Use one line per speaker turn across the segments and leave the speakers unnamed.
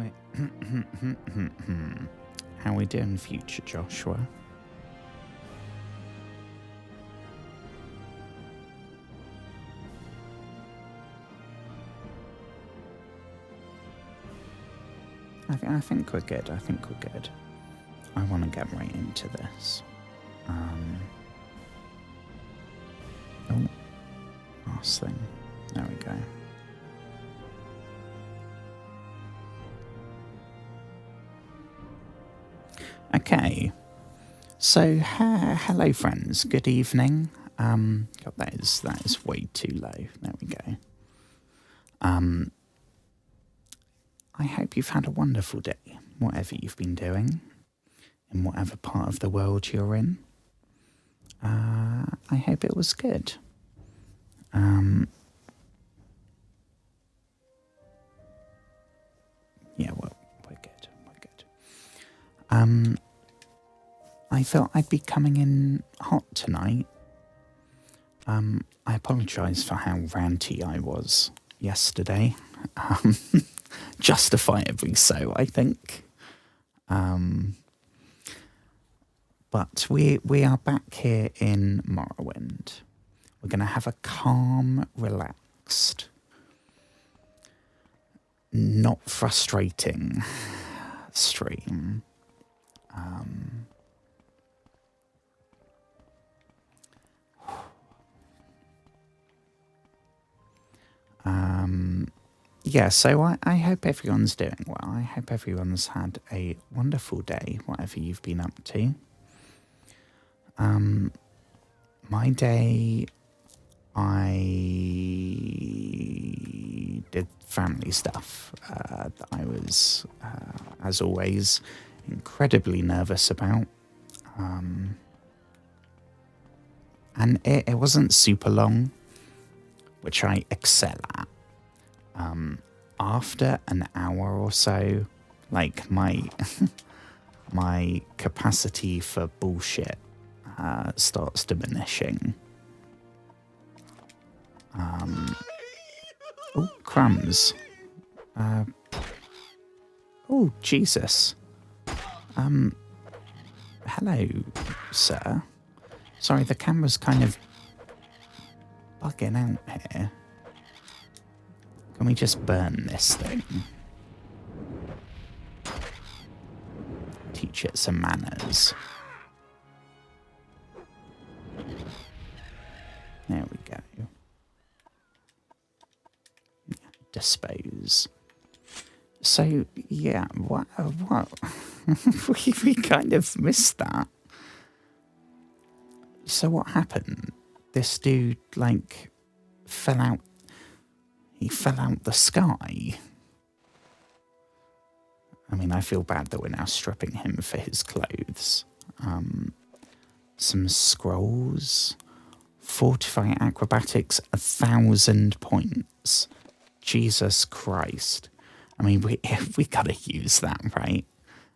Right. How we doing, future Joshua? I think we're good. I think we're good. I want to get right into this. Oh, last thing. There we go. Okay. So, hello, friends. Good evening. God, that is way too low. There we go. I hope you've had a wonderful day, whatever you've been doing, in whatever part of the world you're in. I hope it was good. Yeah, well, we're good. We're good. I thought I'd be coming in hot tonight. I apologise for how ranty I was yesterday. Justifiably so, I think. But we are back here in Morrowind. We're going to have a calm, relaxed, not frustrating stream. Yeah, so I hope everyone's doing well. I hope everyone's had a wonderful day, whatever you've been up to. My day, I did family stuff that I was, as always, incredibly nervous about. And it wasn't super long, which I excel at. After an hour or so, like my capacity for bullshit starts diminishing. Oh, crumbs. Oh, Jesus. Hello, sir. Sorry, the camera's kind of bugging out here. Can we just burn this thing? Teach it some manners. There we go. Yeah, dispose. So, yeah, what? we kind of missed that. So what happened? This dude, like, fell out. He fell out the sky. I mean, I feel bad that we're now stripping him for his clothes. Some scrolls. Fortify acrobatics, 1,000 points. Jesus Christ. I mean, we gotta use that, right?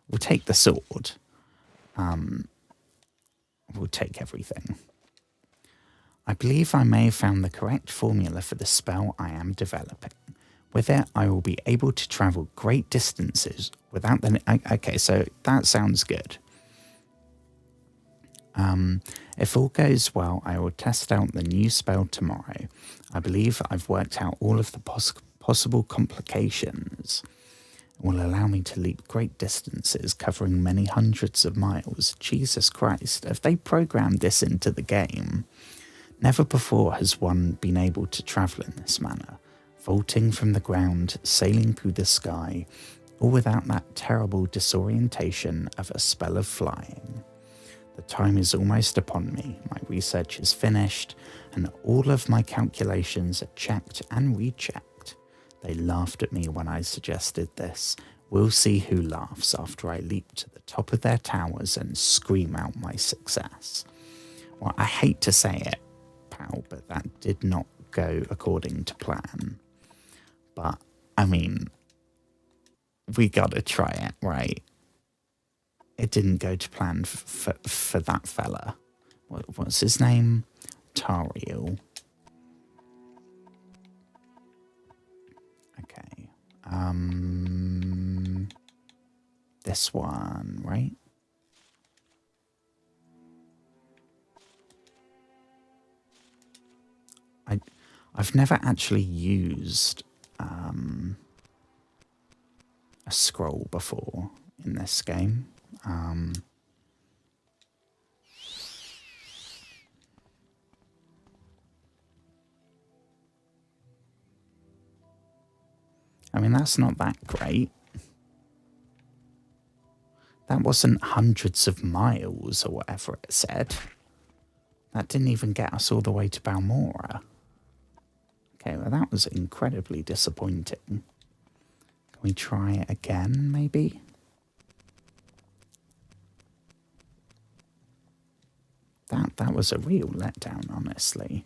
We'll take the sword. We'll take everything. I believe I may have found the correct formula for the spell I am developing. With it, I will be able to travel great distances without the... Okay, so that sounds good. If all goes well, I will test out the new spell tomorrow. I believe I've worked out all of the possible complications. It will allow me to leap great distances, covering many hundreds of miles. Jesus Christ, have they programmed this into the game? Never before has one been able to travel in this manner, vaulting from the ground, sailing through the sky, all without that terrible disorientation of a spell of flying. The time is almost upon me, my research is finished, and all of my calculations are checked and rechecked. They laughed at me when I suggested this. We'll see who laughs after I leap to the top of their towers and scream out my success. Well, I hate to say it, pal, but that did not go according to plan. But, I mean, we gotta try it, right? It didn't go to plan for that fella. What's his name? Tariel. Okay. this one, right? I've never actually used a scroll before in this game. I mean, that's not that great. That wasn't hundreds of miles or whatever it said. That didn't even get us all the way to Balmora. Okay, well, that was incredibly disappointing. Can we try it again, maybe? That was a real letdown, honestly.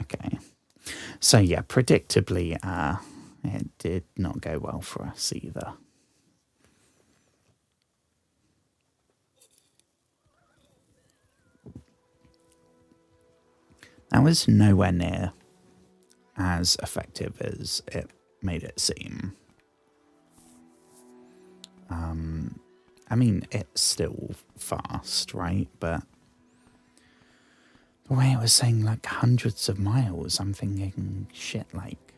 Okay. So yeah, predictably, it did not go well for us either. That was nowhere near as effective as it made it seem. I mean, it's still fast, right? But the way it was saying like hundreds of miles, I'm thinking, shit, like,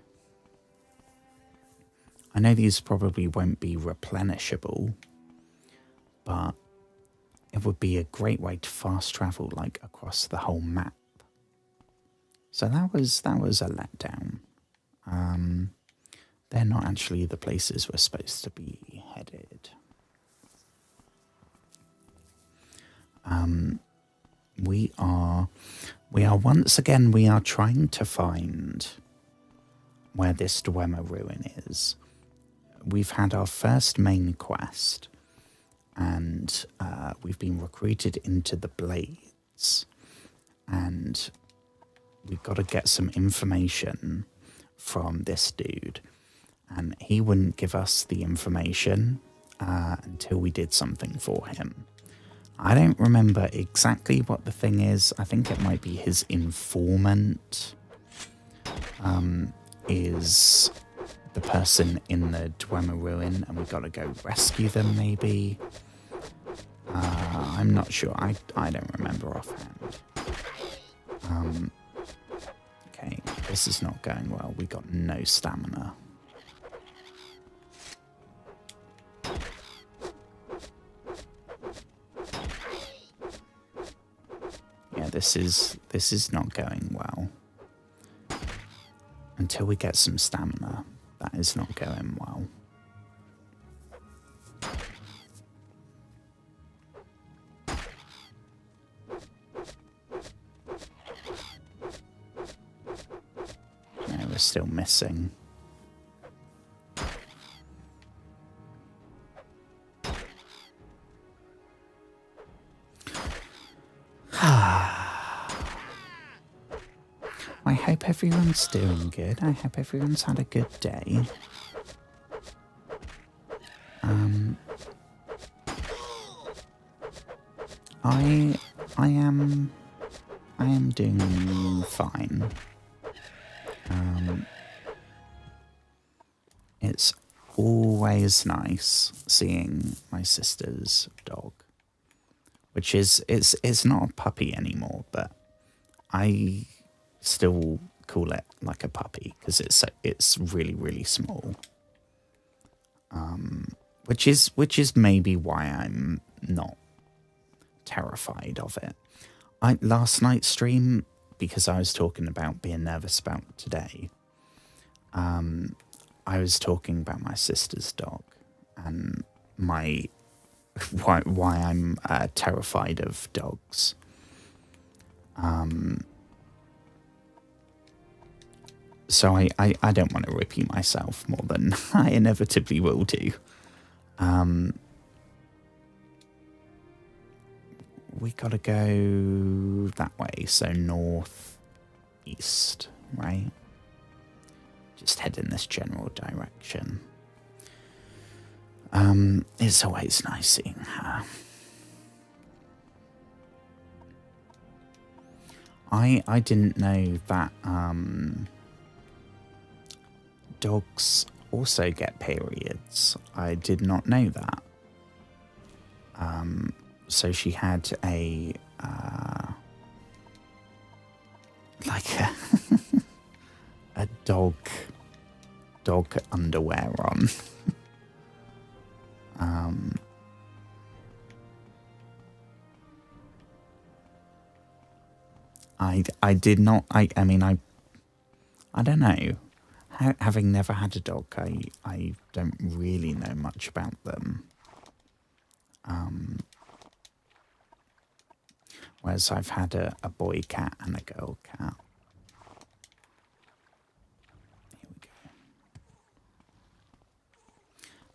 I know these probably won't be replenishable, but it would be a great way to fast travel like across the whole map. So that was a letdown. They're not actually the places we're supposed to be headed. We are once again, we are trying to find where this dwemer ruin is. We've had our first main quest, and we've been recruited into the Blades, and we've got to get some information from this dude, and he wouldn't give us the information until we did something for him. I don't remember exactly what the thing is. I think it might be his informant is the person in the dwemer ruin, and we've got to go rescue them, maybe. I'm not sure. I don't remember offhand. Okay, this is not going well. We got no stamina. Yeah, this is not going well. Until we get some stamina, that is not going well. No, we're still missing. I hope everyone's doing good. I hope everyone's had a good day. I am doing fine. It's always nice seeing my sister's dog, which is it's not a puppy anymore, but I still call it like a puppy because it's really, really small. Which is maybe why I'm not terrified of it. Last night's stream, because I was talking about being nervous about today, I was talking about my sister's dog and why I'm terrified of dogs. So I don't want to repeat myself more than I inevitably will do. We gotta go that way, so north east, right? Just head in this general direction. It's always nice seeing her. I didn't know that dogs also get periods. I did not know that. So she had a like a dog underwear on. I did not. I mean I don't know. Having never had a dog, I don't really know much about them. Whereas I've had a boy cat and a girl cat. Here we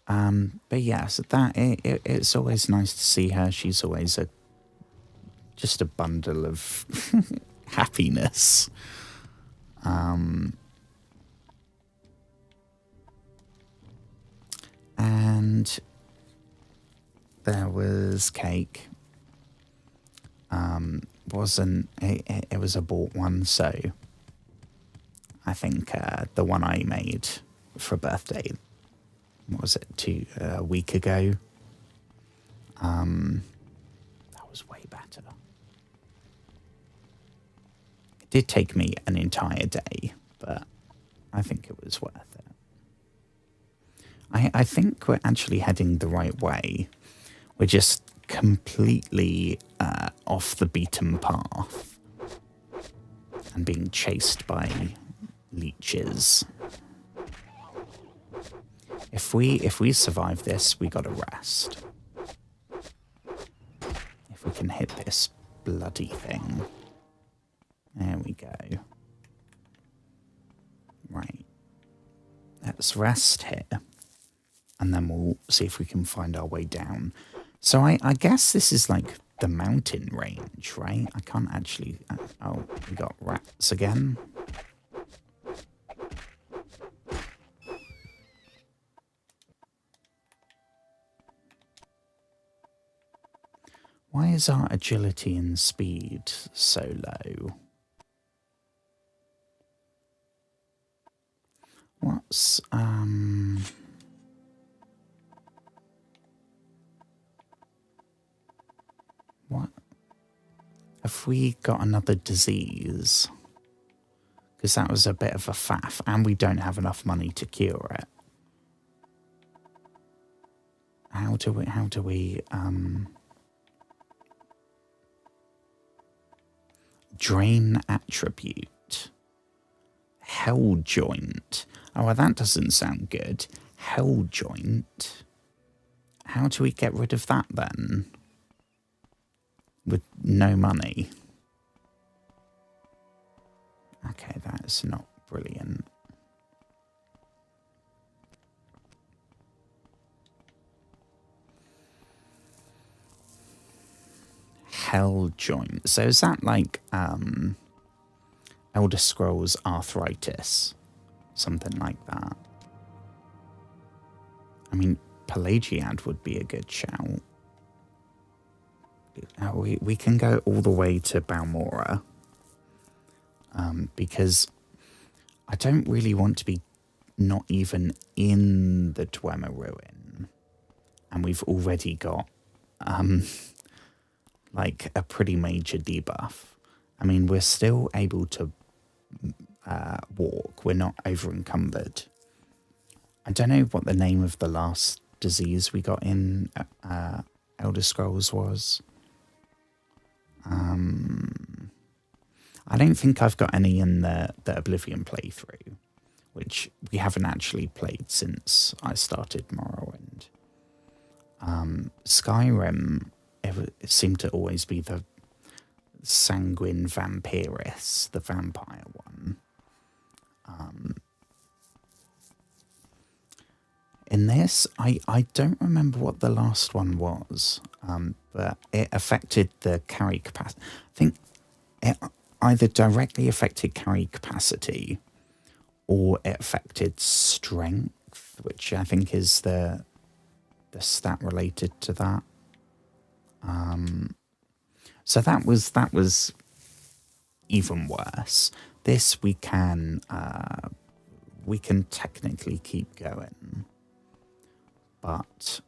go. But yeah, so that it's always nice to see her. She's always just a bundle of happiness. And there was cake. It was a bought one, so I think the one I made for a birthday, what was it, a week ago? That was way better. It did take me an entire day, but I think it was worth it. I think we're actually heading the right way. We're just completely off the beaten path and being chased by leeches. If we survive this, we gotta rest. If we can hit this bloody thing. There we go. Right. Let's rest here. And then we'll see if we can find our way down. So I guess this is like the mountain range, right? I can't actually... oh, we got rats again. Why is our agility and speed so low? What's... what? Have we got another disease? Because that was a bit of a faff, and we don't have enough money to cure it. How do we, drain attribute. Hell joint. Oh, well, that doesn't sound good. Hell joint. How do we get rid of that then? With no money. Okay, that's not brilliant. Hell joint. So is that like Elder Scrolls arthritis? Something like that. I mean, Pelagiad would be a good shout. We can go all the way to Balmora. Because I don't really want to be not even in the Dwemer ruin. And we've already got like a pretty major debuff. I mean, we're still able to walk. We're not over encumbered. I don't know what the name of the last disease we got in Elder Scrolls was. I don't think I've got any in the Oblivion playthrough, which we haven't actually played since I started Morrowind. Skyrim, it seemed to always be the Sanguine Vampiris, the vampire one. In this, I don't remember what the last one was, but it affected the carry capacity. I think it either directly affected carry capacity or it affected strength, which I think is the stat related to that. So that was even worse. This we can technically keep going, but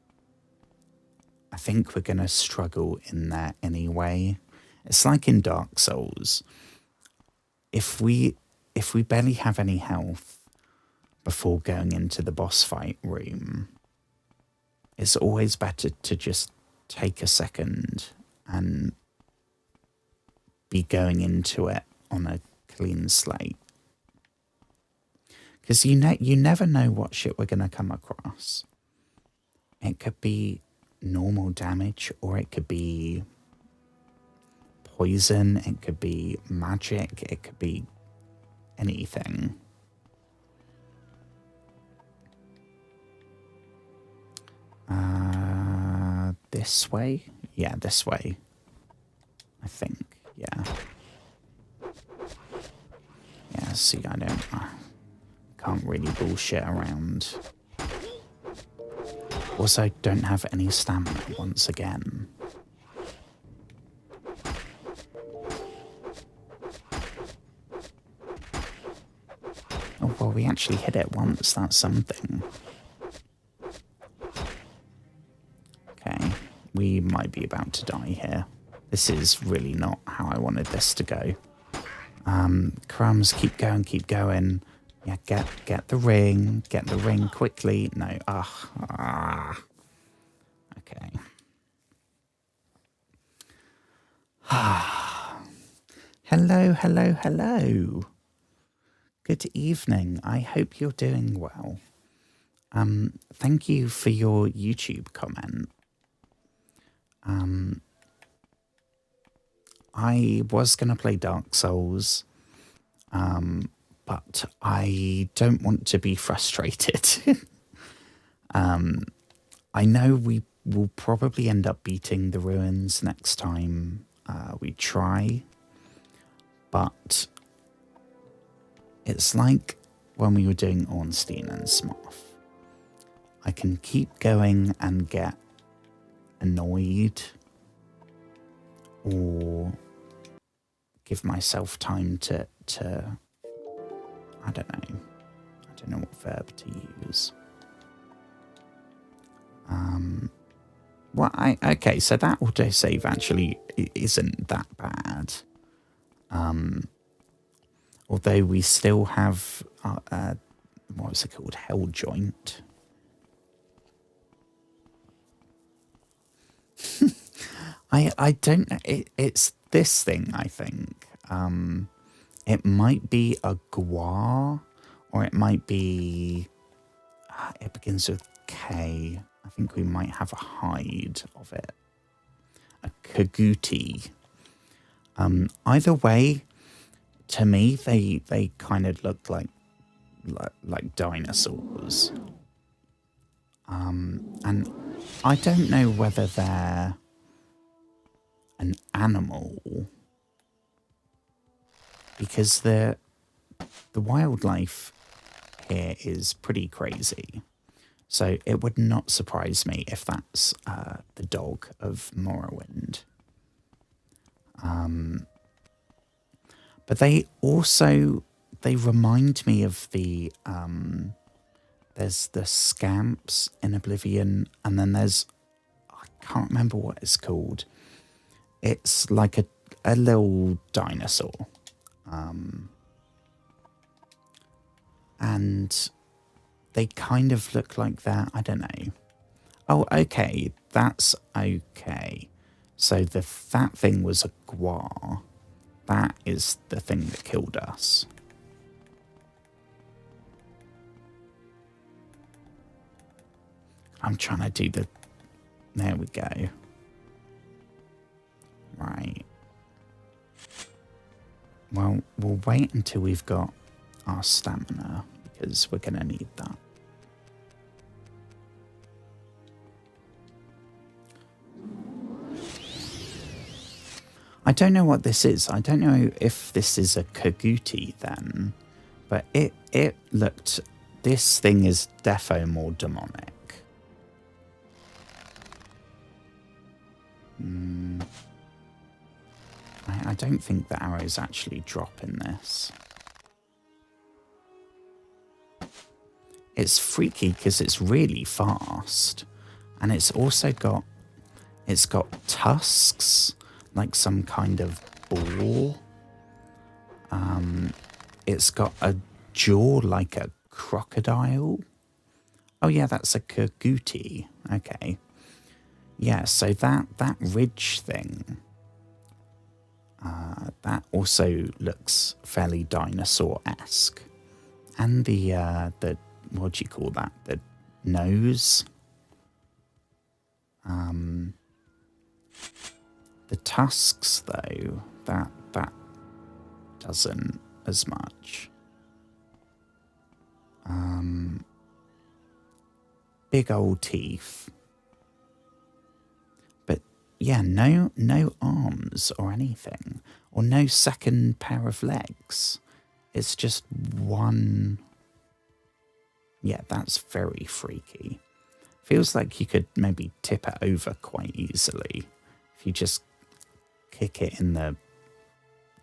I think we're going to struggle in there anyway. It's like in Dark Souls. If we barely have any health before going into the boss fight room, it's always better to just take a second and be going into it on a clean slate. Because you never know what shit we're going to come across. It could be normal damage, or it could be poison, it could be magic, it could be anything. This way? Yeah, this way. I think, yeah. Yeah, see, I can't really bullshit around. Also, don't have any stamina once again. Oh, well, we actually hit it once. That's something. Okay, we might be about to die here. This is really not how I wanted this to go. Crumbs, keep going, keep going. Yeah, get the ring. Get the ring quickly. No, okay. Hello, hello, hello. Good evening. I hope you're doing well. Thank you for your YouTube comment. I was going to play Dark Souls, but I don't want to be frustrated. I know we will probably end up beating the ruins next time we try, but it's like when we were doing Ornstein and Smough. I can keep going and get annoyed, or give myself time to I don't know what verb to use. Well, okay, so that autosave actually isn't that bad. Although we still have, what was it called? Hell joint. I don't know. It's this thing, I think. It might be a guar, or it might be, it begins with K. I think we might have a hide of it. A kaguti. Either way, to me, they kind of look like dinosaurs. And I don't know whether they're an animal, because the wildlife here is pretty crazy. So it would not surprise me if that's the dog of Morrowind. But they remind me of the, there's the scamps in Oblivion, and then there's, I can't remember what it's called. It's like a little dinosaur. And they kind of look like that. I don't know. Oh, okay. That's okay. So that thing was a guar. That is the thing that killed us. I'm trying to do the... There we go. Right. Well, we'll wait until we've got our stamina, because we're going to need that. I don't know what this is. I don't know if this is a kaguti then, but it looked... This thing is defo more demonic. I don't think the arrows actually drop in this. It's freaky because it's really fast. And it's also got... It's got tusks, like some kind of boar. It's got a jaw like a crocodile. Oh yeah, that's a Kurguti. Okay. Yeah, so that ridge thing, that also looks fairly dinosaur-esque. And the what do you call that? The nose. The tusks, though, that doesn't as much. Big old teeth. But yeah, no arms or anything. Or no second pair of legs. It's just one. Yeah, that's very freaky. Feels like you could maybe tip it over quite easily. If you just kick it in the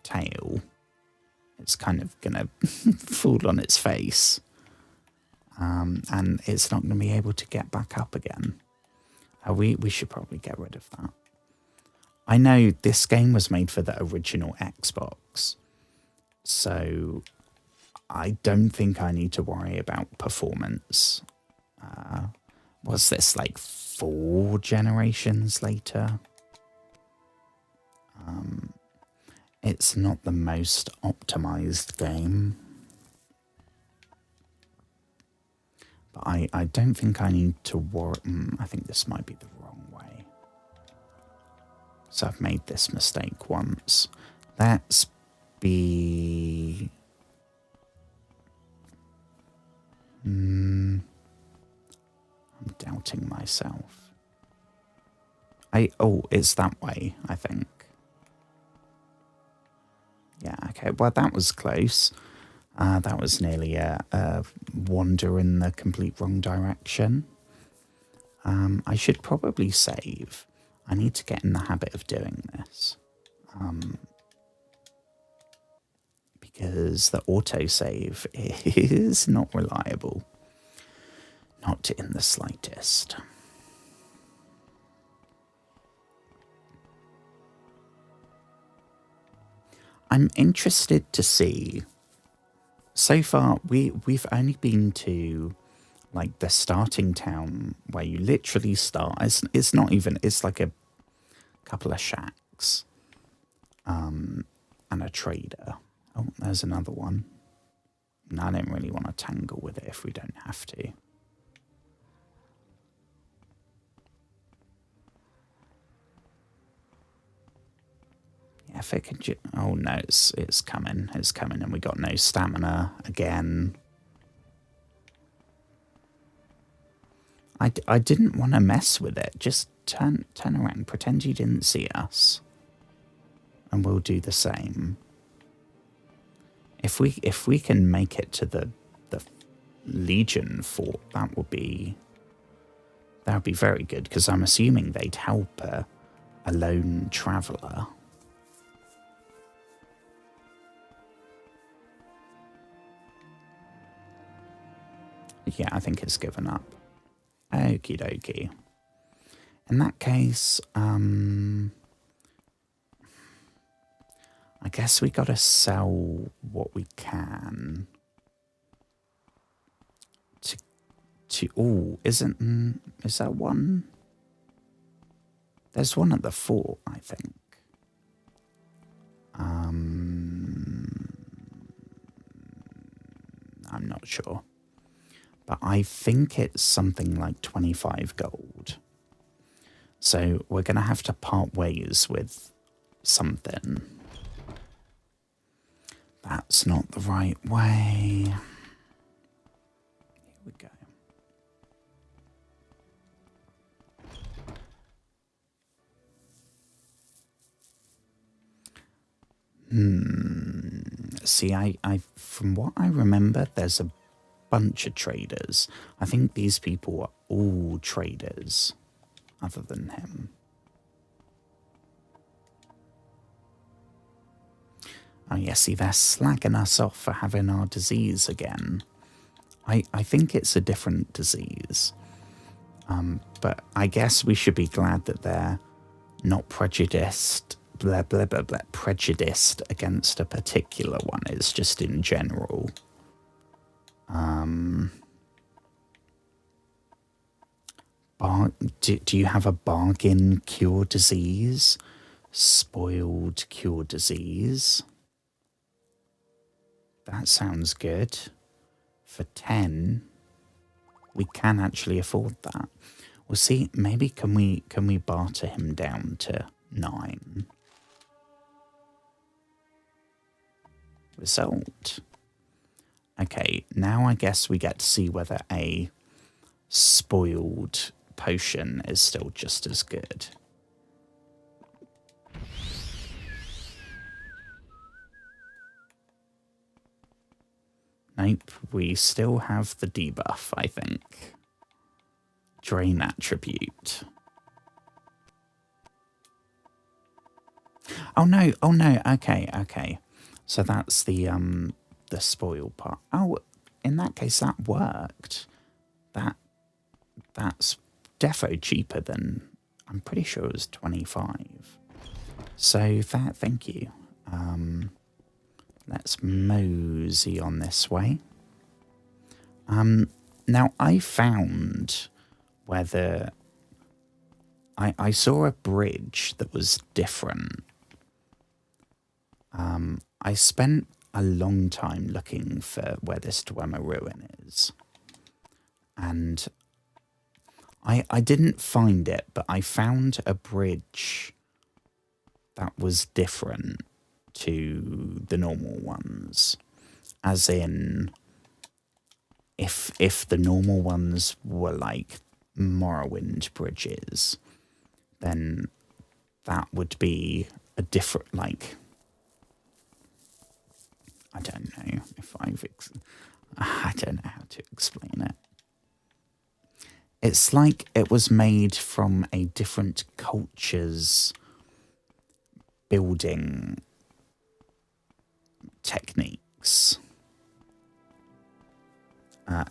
tail, it's kind of going to fall on its face. And it's not going to be able to get back up again. We should probably get rid of that. I know this game was made for the original Xbox, so I don't think I need to worry about performance. What's this, like 4 generations later? It's not the most optimized game. But I don't think I need to worry. I think this might be the wrong way. So I've made this mistake once. Let's be... I'm doubting myself. Oh, it's that way, I think. Yeah, okay. Well, that was close. That was nearly a wander in the complete wrong direction. I should probably save. I need to get in the habit of doing this. Because the autosave is not reliable. Not in the slightest. I'm interested to see. So far, we've only been to like the starting town where you literally start. It's not even. It's like a couple of shacks, and a trader. Oh, there's another one. And I don't really want to tangle with it if we don't have to. Yeah, if it could. Oh no, it's coming. It's coming, and we got no stamina again. I didn't want to mess with it. Just turn around, pretend you didn't see us, and we'll do the same. If we can make it to the Legion fort, that would be very good, because I'm assuming they'd help a lone traveller. Yeah, I think it's given up. Okie dokie. In that case, I guess we gotta sell what we can. Is that one? There's one at the fort, I think. I'm not sure. But I think it's something like 25 gold. So we're going to have to part ways with something. That's not the right way. Here we go. See, I from what I remember, there's a bunch of traders. I think these people are all traders, other than him. Oh yeah, see, they're slagging us off for having our disease again. I think it's a different disease. But I guess we should be glad that they're not prejudiced, prejudiced against a particular one. It's just in general. Do you have a bargain cure disease? Spoiled cure disease? That sounds good. For 10, we can actually afford that. Well, see, maybe can we barter him down to 9? Result. Okay, now I guess we get to see whether a spoiled potion is still just as good. Nope, we still have the debuff, I think. Drain attribute. Oh no, okay. So that's the spoil part. Oh, in that case that worked. That's defo cheaper than, I'm pretty sure it was 25. So thank you. Let's mosey on this way. Now I found whether I saw a bridge that was different. I spent a long time looking for where this dwemer ruin is. And I didn't find it, but I found a bridge that was different to the normal ones. As in, if the normal ones were like Morrowind bridges, then that would be a different, like, I don't know if I don't know how to explain it. It's like it was made from a different culture's building techniques.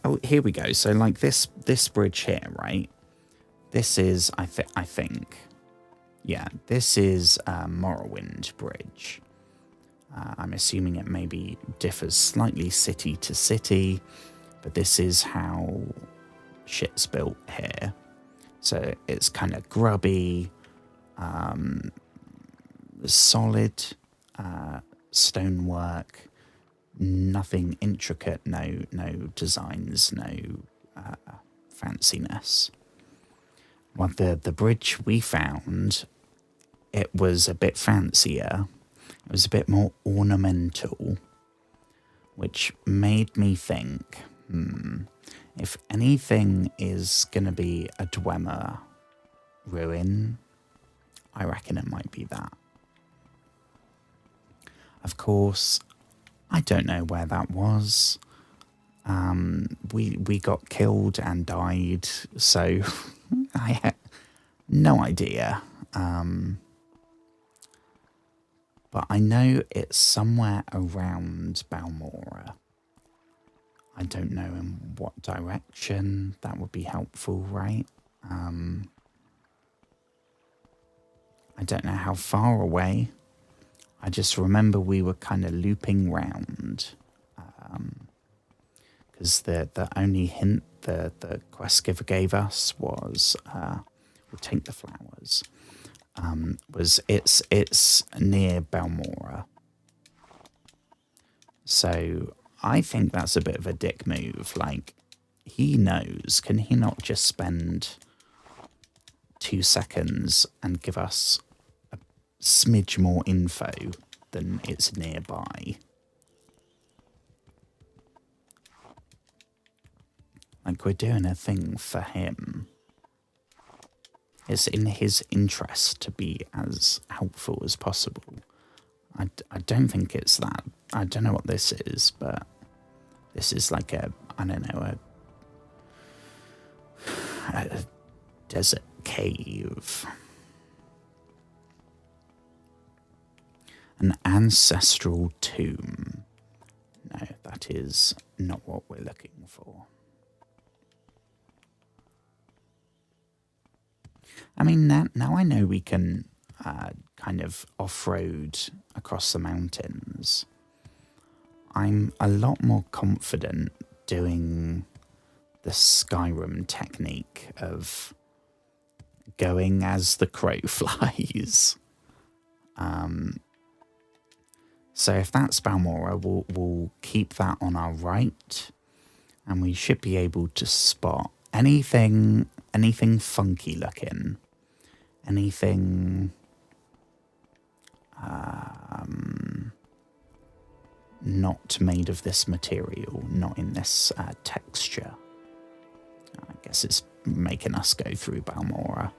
Oh, here we go. So like this bridge here, right? This is, I think, yeah, this is Morrowind bridge. I'm assuming it maybe differs slightly city to city, but this is how shit's built here. So it's kind of grubby, solid stonework, nothing intricate, no designs, no fanciness. Well, the bridge we found, it was a bit fancier. It was a bit more ornamental, which made me think, if anything is going to be a dwemer ruin, I reckon it might be that. Of course, I don't know where that was. We got killed and died, so I had no idea. But I know it's somewhere around Balmora. I don't know in what direction. That would be helpful, right? I don't know how far away. I just remember we were kind of looping round. Because the only hint the quest giver gave us was, we'll take the flowers. Was it's near Balmora. So I think that's a bit of a dick move. Like, he knows. Can he not just spend 2 seconds and give us a smidge more info than it's nearby? Like, we're doing a thing for him. It's in his interest to be as helpful as possible. I don't think it's that. I don't know what this is, but this is like a desert cave. An ancestral tomb. No, that is not what we're looking for. I mean, now I know we can kind of off-road across the mountains. I'm a lot more confident doing the Skyrim technique of going as the crow flies. So if that's Balmora, we'll keep that on our right, and we should be able to spot anything funky looking, anything not made of this material, not in this texture. I guess it's making us go through Balmora.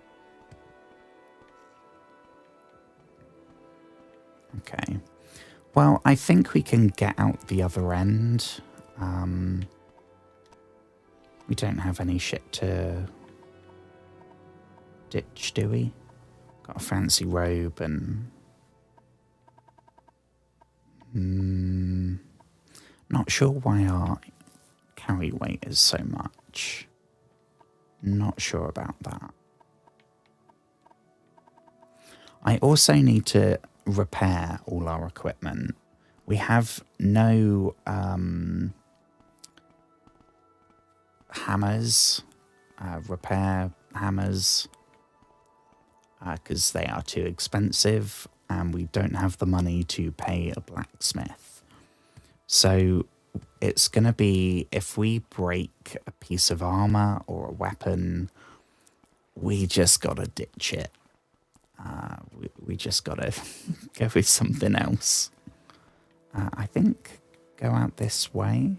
Okay. Well, I think we can get out the other end. We don't have any shit to ditch, do we? Got a fancy robe and... not sure why our carry weight is so much. Not sure about that. I also need to repair all our equipment. We have no hammers, repair hammers, because they are too expensive, and we don't have the money to pay a blacksmith. So it's going to be, if we break a piece of armor or a weapon, we just got to ditch it. We just got to go with something else. I think go out this way.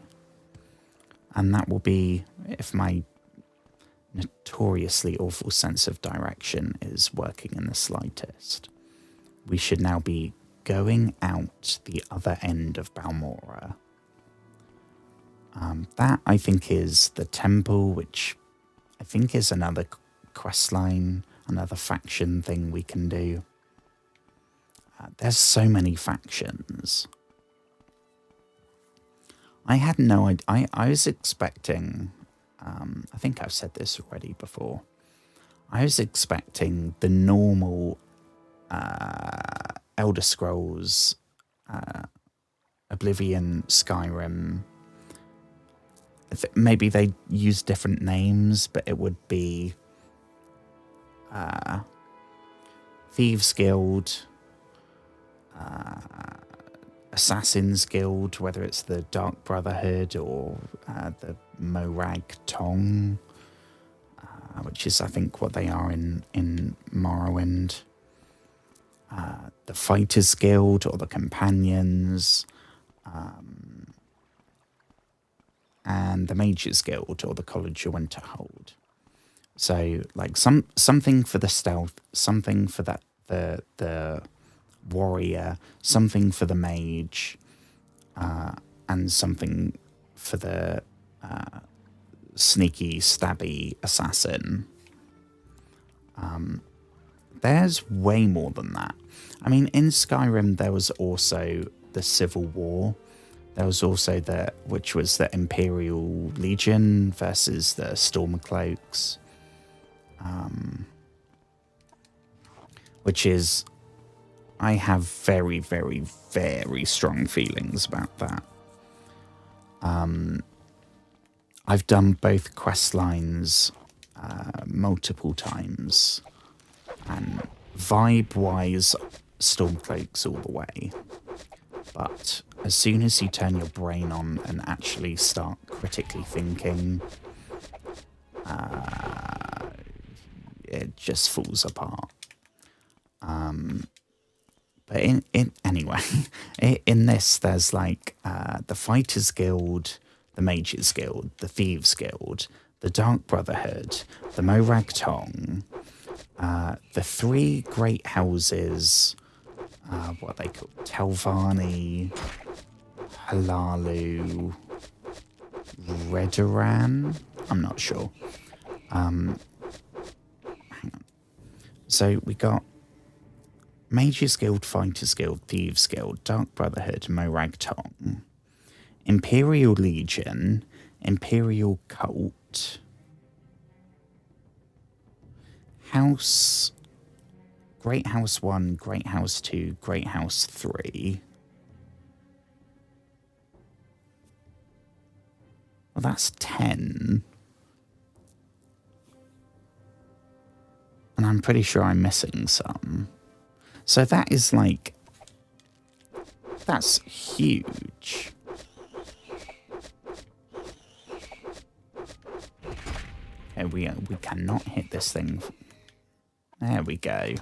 And that will be, if my notoriously awful sense of direction is working in the slightest, we should now be going out the other end of Balmora. That, I think, is the temple, which I think is another quest line, another faction thing we can do. There's so many factions. I had no idea. I was expecting, I think I've said this already before, I was expecting the normal Elder Scrolls, Oblivion, Skyrim. Maybe they use different names, but it would be Thieves Guild, Assassin's Guild, whether it's the Dark Brotherhood or the Morag Tong, which is, I think, what they are in Morrowind. The Fighters Guild or the Companions, and the Mages Guild or the College of Winterhold. So, like, something for the stealth, something for the warrior, something for the mage, and something for the sneaky, stabby assassin. There's way more than that. I mean, in Skyrim, there was also the Civil War. There was also which was the Imperial Legion versus the Stormcloaks. Which is, I have very, very, very strong feelings about that. I've done both quest lines multiple times, and vibe-wise, Stormcloaks all the way. But as soon as you turn your brain on and actually start critically thinking, it just falls apart. But anyway, in this, there's like the Fighters Guild, the Mages Guild, the Thieves Guild, the Dark Brotherhood, the Morag Tong, the three great houses, what they call Telvanni, Halalu, Redoran. I'm not sure. Hang on. So we got Mages Guild, Fighters Guild, Thieves Guild, Dark Brotherhood, Morag Tong, Imperial Legion, Imperial Cult, House, Great House 1, Great House 2, Great House 3. Well, that's 10. And I'm pretty sure I'm missing some. So that is like, that's huge. Okay, we cannot hit this thing. There we go.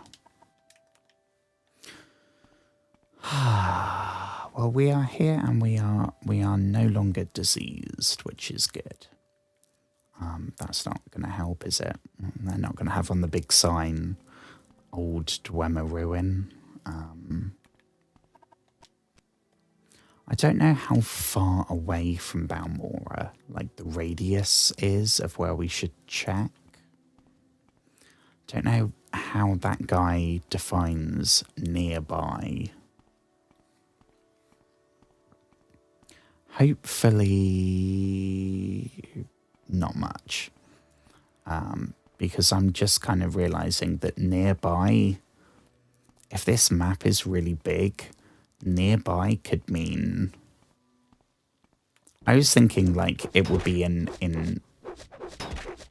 Well, we are here and we are no longer diseased, which is good. That's not going to help, is it? They're not going to have on the big sign, Old Dwemer Ruin. I don't know how far away from Balmora, like the radius is of where we should check. Don't know how that guy defines nearby. Hopefully not much. Because I'm just kind of realizing that nearby, if this map is really big, nearby could mean... I was thinking like it would be in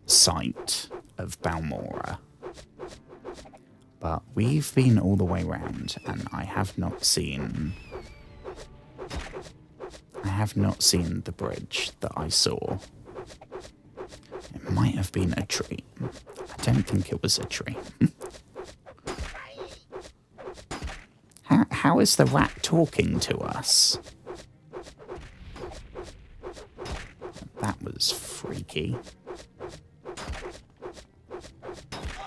sight of Balmora. But we've been all the way around and I have not seen the bridge that I saw. It might have been a tree. I don't think it was a tree. How is the rat talking to us? That was freaky.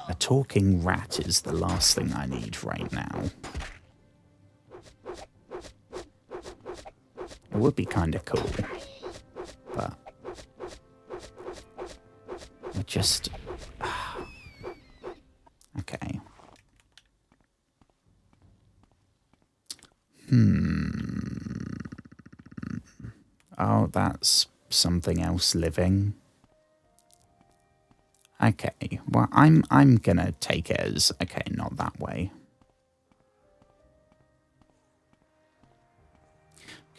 A talking rat is the last thing I need right now. It would be kind of cool, but we're just... okay. Oh, that's something else living. Okay, well, I'm gonna take it as, okay, not that way.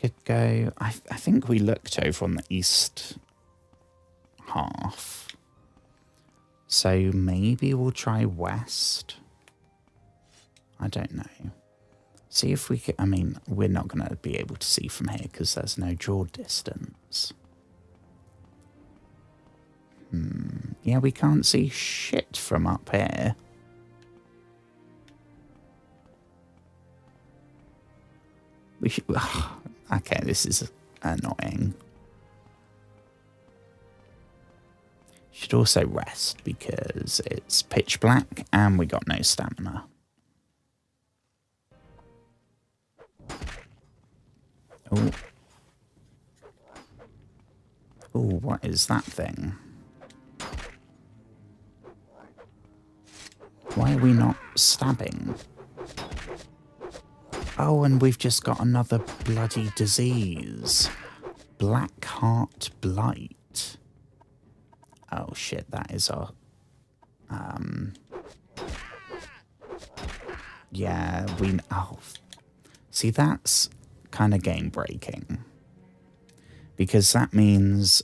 Could go, I think we looked over on the east half. So maybe we'll try west. I don't know. See if we can, I mean, we're not going to be able to see from here because there's no draw distance. Yeah, we can't see shit from up here. We should, okay, this is annoying. Should also rest because it's pitch black and we got no stamina. Oh. Oh, what is that thing? Why are we not stabbing? Oh, and we've just got another bloody disease. Black Heart Blight. Oh shit, that is our... yeah, we... oh. See, that's kind of game breaking. Because that means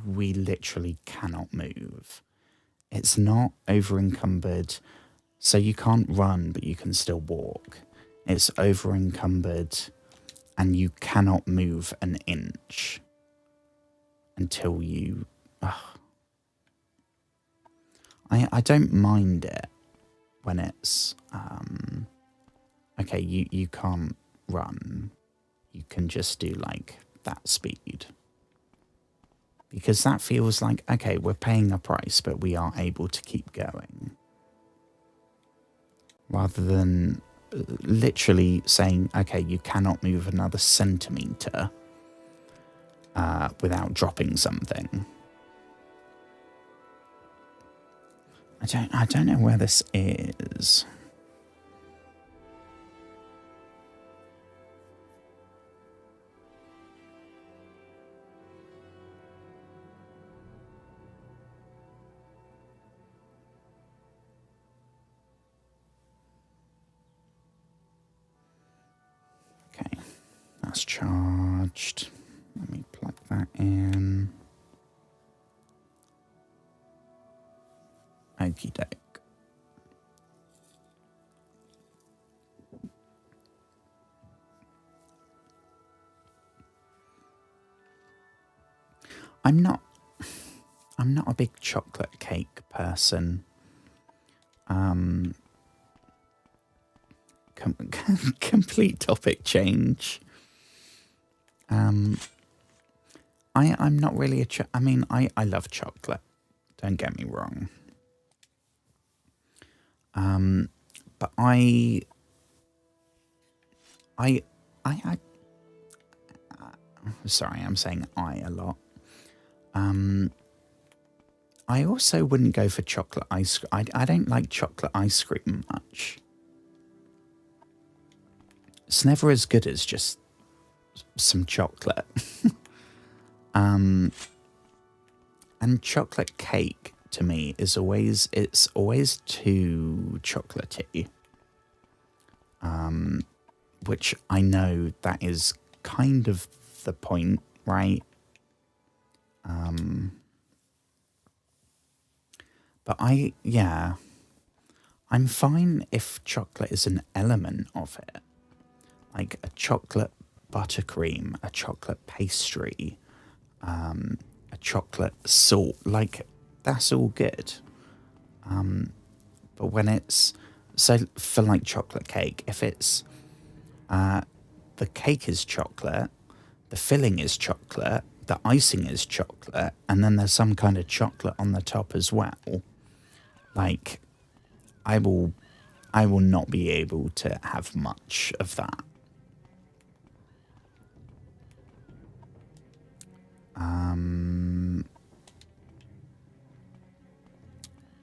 we literally cannot move. It's not over encumbered, so you can't run, but you can still walk. It's over encumbered, and you cannot move an inch until you... I don't mind it when it's... okay, you can't run. You can just do, like, that speed. Because that feels like, okay, we're paying a price, but we are able to keep going. Rather than literally saying, okay, you cannot move another centimetre without dropping something. I don't know where this is. that's charged. Let me plug that in. Okie doke. I'm not a big chocolate cake person. Complete topic change. I'm not really I mean, I love chocolate. Don't get me wrong. But sorry, I'm saying I a lot. I also wouldn't go for chocolate ice cream. I don't like chocolate ice cream much. It's never as good as just some chocolate. And chocolate cake to me is always too chocolatey. Which I know that is kind of the point, right? But I'm fine if chocolate is an element of it. Like a chocolate buttercream, a chocolate pastry, a chocolate salt, like that's all good. But when it's, so for like chocolate cake, if it's, the cake is chocolate, the filling is chocolate, the icing is chocolate, and then there's some kind of chocolate on the top as well. Like, I will not be able to have much of that.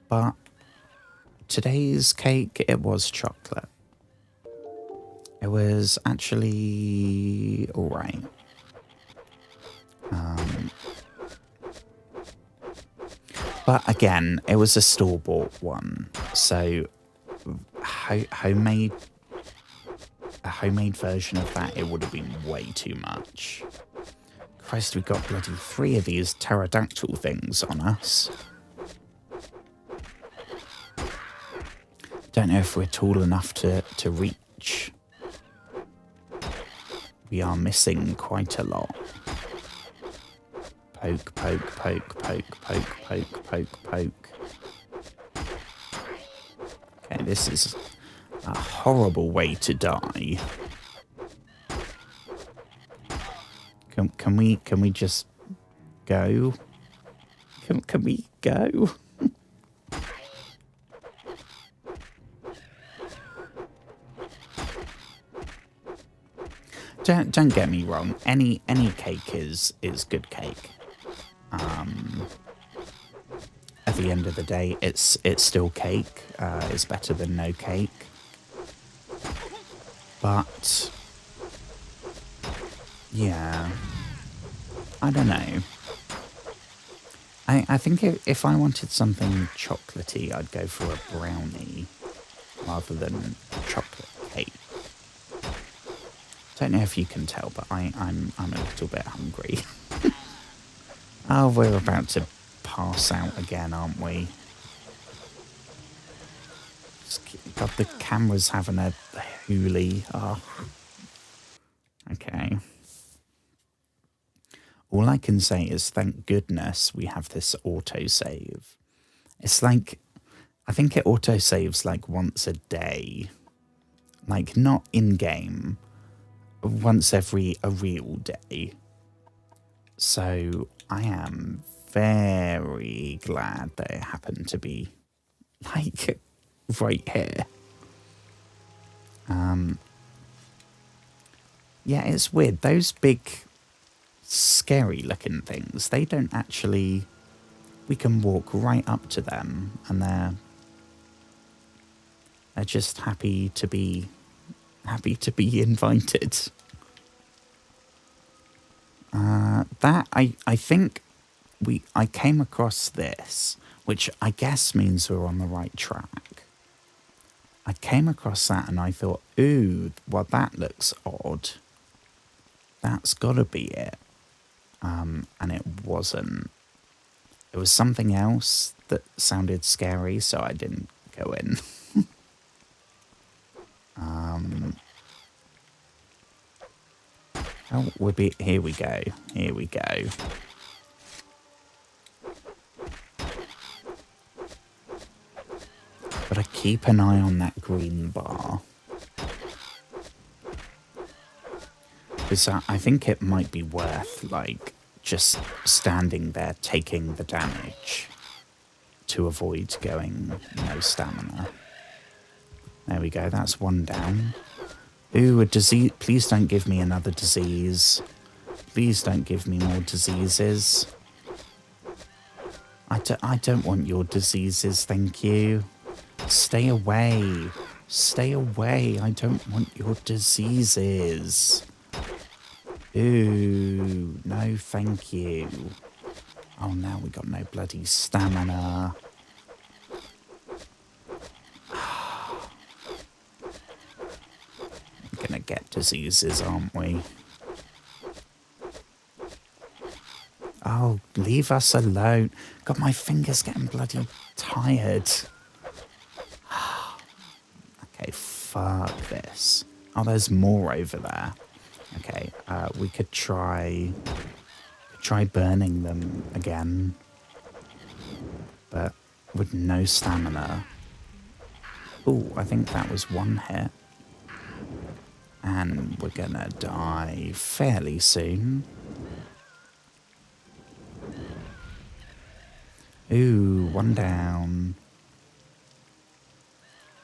But today's cake, it was chocolate. It was actually all right. But again, it was a store-bought one, so a homemade version of that, it would have been way too much. Christ, we got bloody 3 of these pterodactyl things on us. Don't know if we're tall enough to reach. We are missing quite a lot. Poke, poke, poke, poke, poke, poke, poke, poke. Okay, this is a horrible way to die. Can we just go? Can we go? Don't get me wrong. Any cake is good cake. At the end of the day, it's still cake. It's better than no cake. But yeah, I don't know. I think if I wanted something chocolatey, I'd go for a brownie rather than chocolate cake. Don't know if you can tell, but I'm a little bit hungry. Oh, we're about to pass out again, aren't we? God, the camera's having a hoolie. Oh. Okay. All I can say is thank goodness we have this autosave. It's like, I think it autosaves like once a day. Like, not in-game. Once every a real day. So I am very glad that it happened to be like right here. Yeah, it's weird. Those big scary looking things, they don't actually, we can walk right up to them and they're just happy to be invited. That I think I came across this, which I guess means we're on the right track. I came across that and I thought, ooh, well, that looks odd. That's gotta be it. And it wasn't. It was something else that sounded scary, so I didn't go in. Oh, we'll be, here we go. Here we go. But I keep an eye on that green bar. Because I think it might be worth, like, just standing there taking the damage to avoid going no stamina. There we go, that's one down. Ooh, a disease. Please don't give me another disease. Please don't give me more diseases. I don't want your diseases, thank you. Stay away. Stay away. I don't want your diseases. Ooh, no thank you. Oh, now we got no bloody stamina. We're gonna get diseases, aren't we? Oh, leave us alone. God, my finger's getting bloody tired. Okay, fuck this. Oh, there's more over there. Okay, we could try burning them again, but with no stamina. Ooh, I think that was one hit. And we're gonna die fairly soon. Ooh, one down.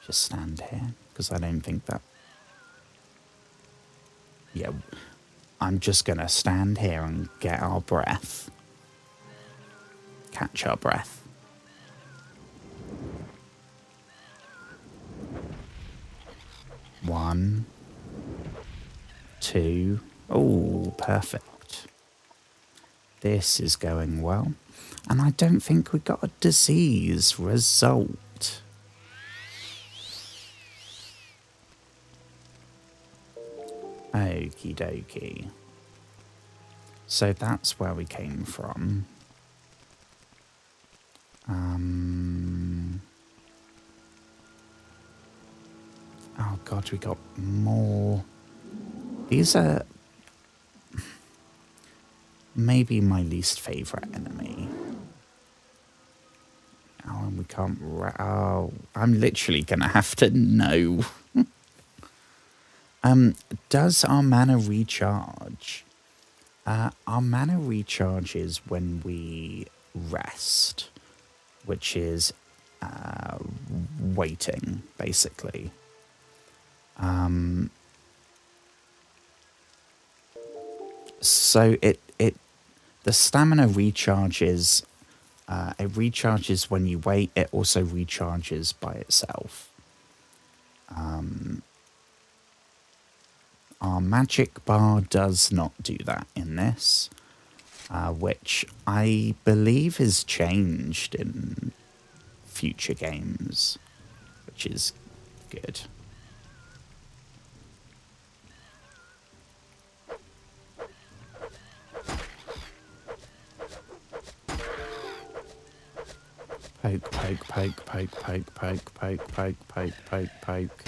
Just stand here, because I don't think that... Yeah, I'm just going to stand here and get our breath. Catch our breath. One. Two. Oh, perfect. This is going well. And I don't think we got a disease result. Okie dokie. So that's where we came from. Oh god, we got more. These are maybe my least favourite enemy. Oh, and we can't... Oh, I'm literally going to have to know. Does our mana recharge? Our mana recharges when we rest, which is waiting, basically. So the stamina recharges. It recharges when you wait. It also recharges by itself. Our magic bar does not do that in this, which I believe is changed in future games, which is good. Poke, poke, poke, poke, poke, poke, poke, poke, poke, poke, poke.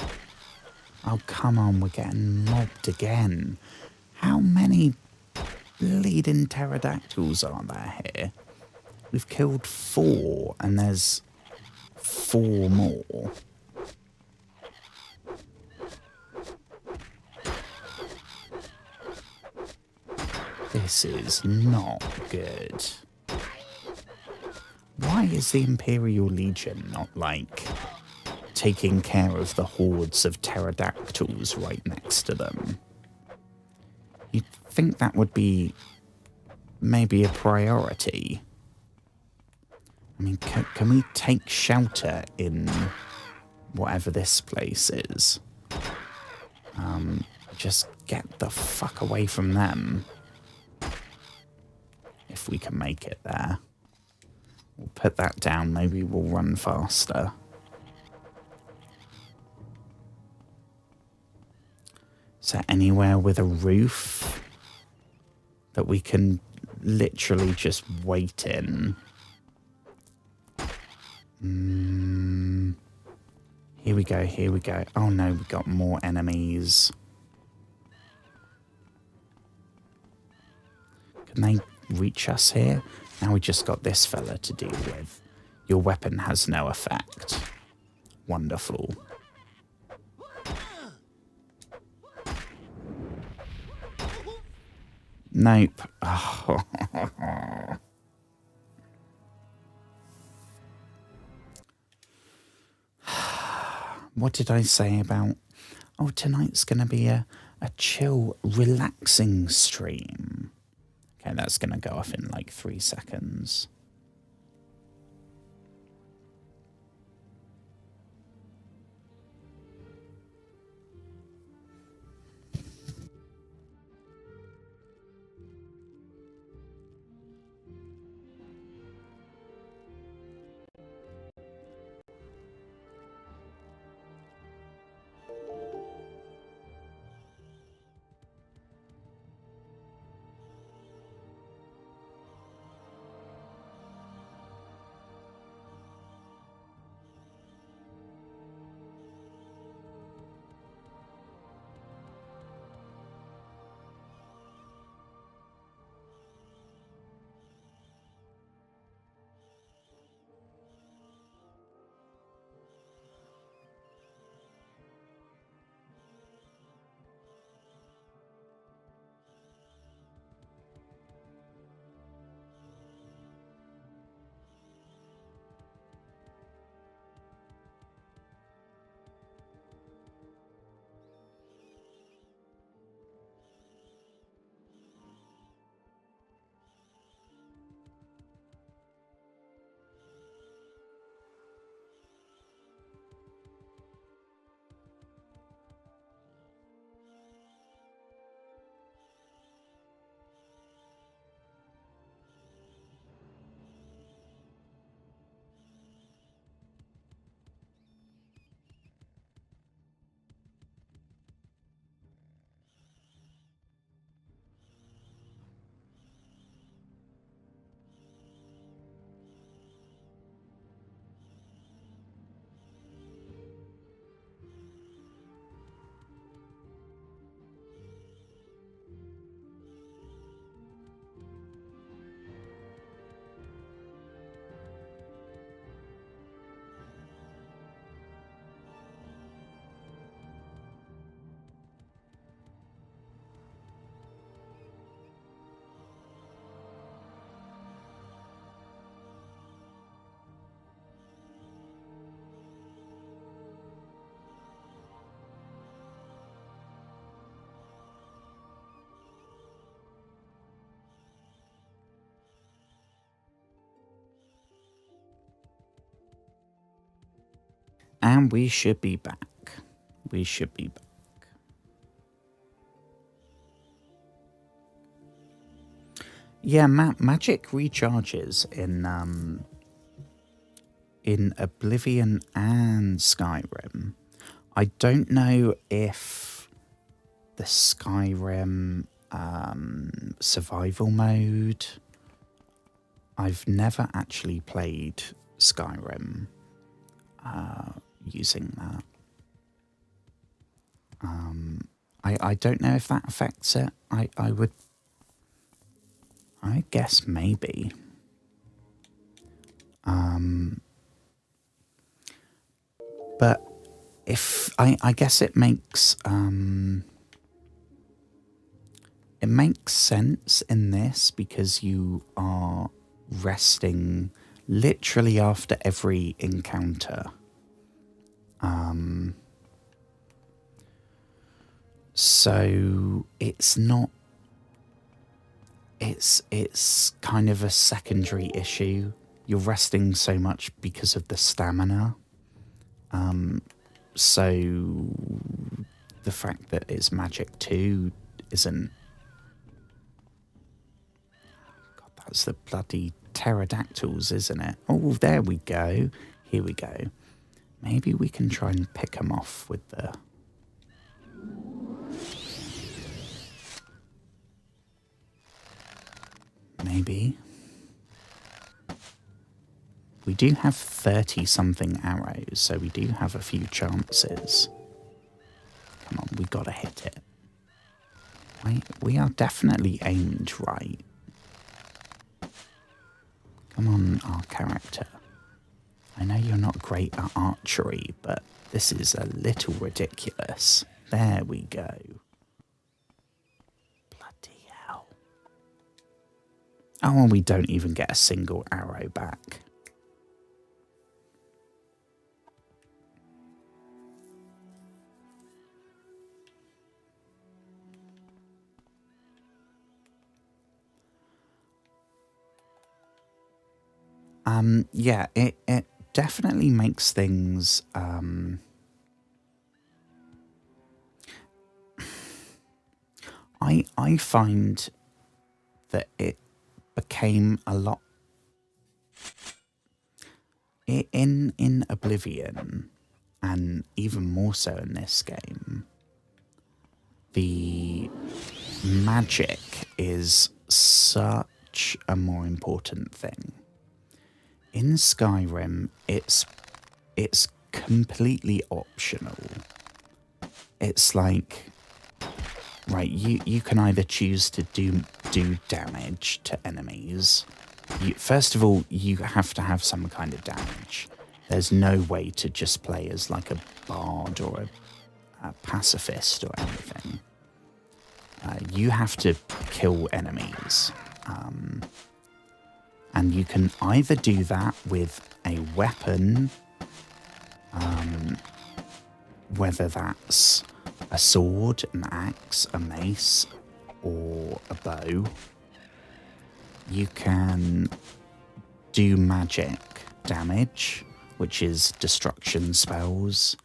Oh, come on, we're getting mobbed again. How many bleeding pterodactyls are there here? We've killed 4, and there's 4 more. This is not good. Why is the Imperial Legion not, like, taking care of the hordes of pterodactyls right next to them? You'd think that would be maybe a priority. I mean, can we take shelter in whatever this place is? Just get the fuck away from them. If we can make it there. We'll put that down, maybe we'll run faster. Is there anywhere with a roof? that we can literally just wait in. Here we go, here we go. Oh no, we got more enemies. Can they reach us here? Now we just got this fella to deal with. Your weapon has no effect. Wonderful. Nope. Oh. What did I say about... Oh, tonight's going to be a chill, relaxing stream. Okay, that's going to go off in like 3 seconds. And we should be back. We should be back. Yeah, magic recharges in Oblivion and Skyrim. I don't know if the Skyrim survival mode... I've never actually played Skyrim using that. I don't know if that affects it. I guess maybe. But if I guess it makes sense in this because you are resting literally after every encounter. So it's not... It's kind of a secondary issue. You're resting so much because of the stamina. So the fact that it's magic too isn't... God, that's the bloody pterodactyls, isn't it? Oh, there we go. Here we go. Maybe we can try and pick them off with the... maybe. We do have 30-something arrows, so we do have a few chances. Come on, we gotta hit it. We are definitely aimed right. Come on, our character. I know you're not great at archery, but this is a little ridiculous. There we go. Bloody hell. Oh, and we don't even get a single arrow back. Yeah, it definitely makes things I find that it became a lot in Oblivion, and even more so in this game. The magic is such a more important thing. In Skyrim, it's completely optional. It's like, right, you can either choose to do damage to enemies. First of all, you have to have some kind of damage. There's no way to just play as like a bard or a pacifist or anything. You have to kill enemies. And you can either do that with a weapon, whether that's a sword, an axe, a mace, or a bow. You can do magic damage, which is destruction spells.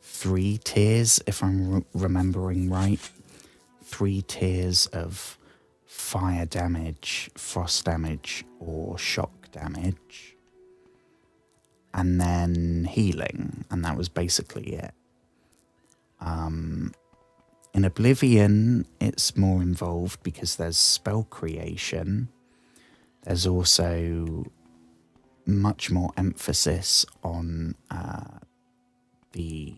3 tiers, if I'm remembering right. 3 tiers of fire damage, frost damage, or shock damage. And then healing, and that was basically it. In Oblivion, it's more involved because there's spell creation. There's also much more emphasis on the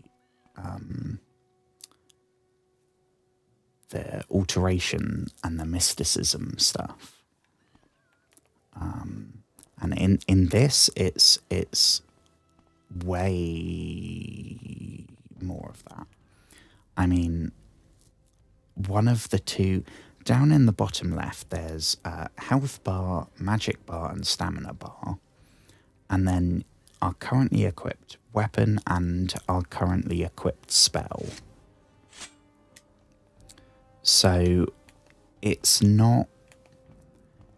alteration and the mysticism stuff. And in this, it's way more of that. I mean, one of the two, down in the bottom left, there's a health bar, magic bar, and stamina bar. And then our currently equipped weapon and our currently equipped spell. So it's not,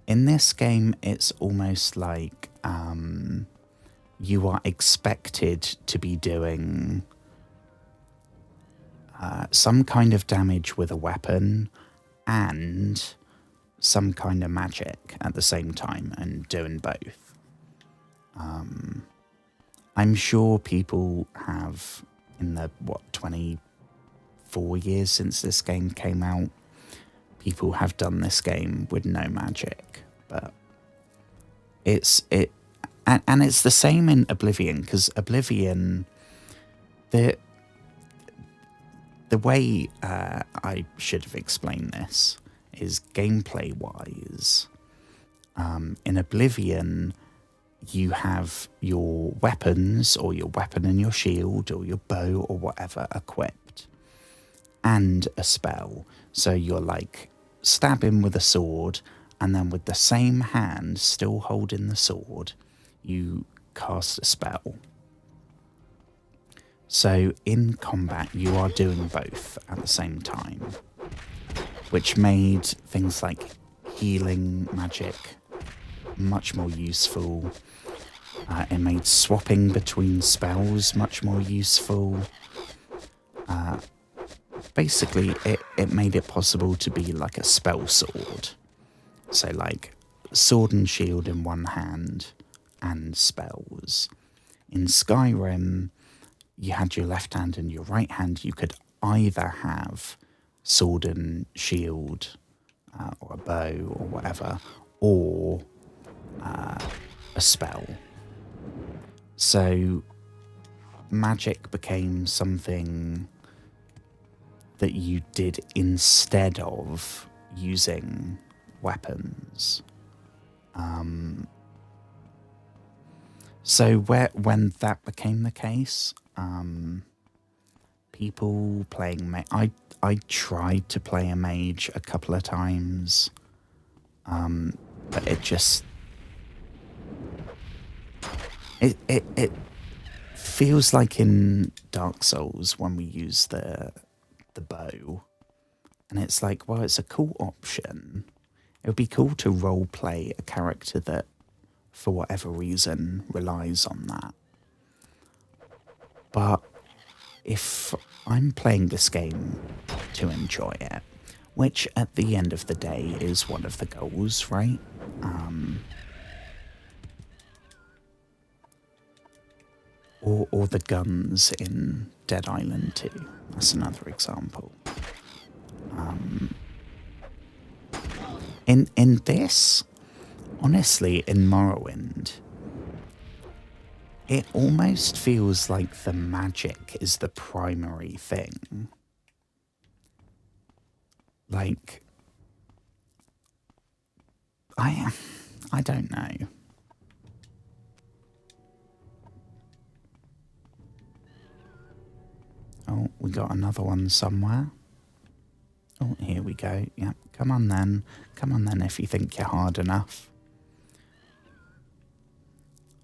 in this game, it's almost like you are expected to be doing some kind of damage with a weapon and some kind of magic at the same time, and doing both. I'm sure people have, in the 24 years since this game came out, people have done this game with no magic, but it's the same in Oblivion, because Oblivion, the way I should have explained this is gameplay wise. In Oblivion, you have your weapons, or your weapon and your shield, or your bow, or whatever equipped, and a spell. So you're like stabbing with a sword, and then with the same hand still holding the sword, you cast a spell. So in combat, you are doing both at the same time, which made things like healing magic much more useful. It made swapping between spells much more useful. Basically, it made it possible to be like a spell sword. So like sword and shield in one hand and spells. In Skyrim, you had your left hand and your right hand. You could either have sword and shield or a bow or whatever, or a spell. So magic became something that you did instead of using weapons. So when that became the case, people playing I tried to play a mage a couple of times, but it just it feels like in Dark Souls when we use the bow, and it's like, well, it's a cool option. It would be cool to role play a character that, for whatever reason, relies on that. But if I'm playing this game to enjoy it, which at the end of the day is one of the goals, right? Or the guns in Dead Island 2. That's another example. In this, honestly, in Morrowind, it almost feels like the magic is the primary thing. Like, I don't know. Oh, we got another one somewhere. Oh, here we go. Yeah, come on then. Come on then if you think you're hard enough.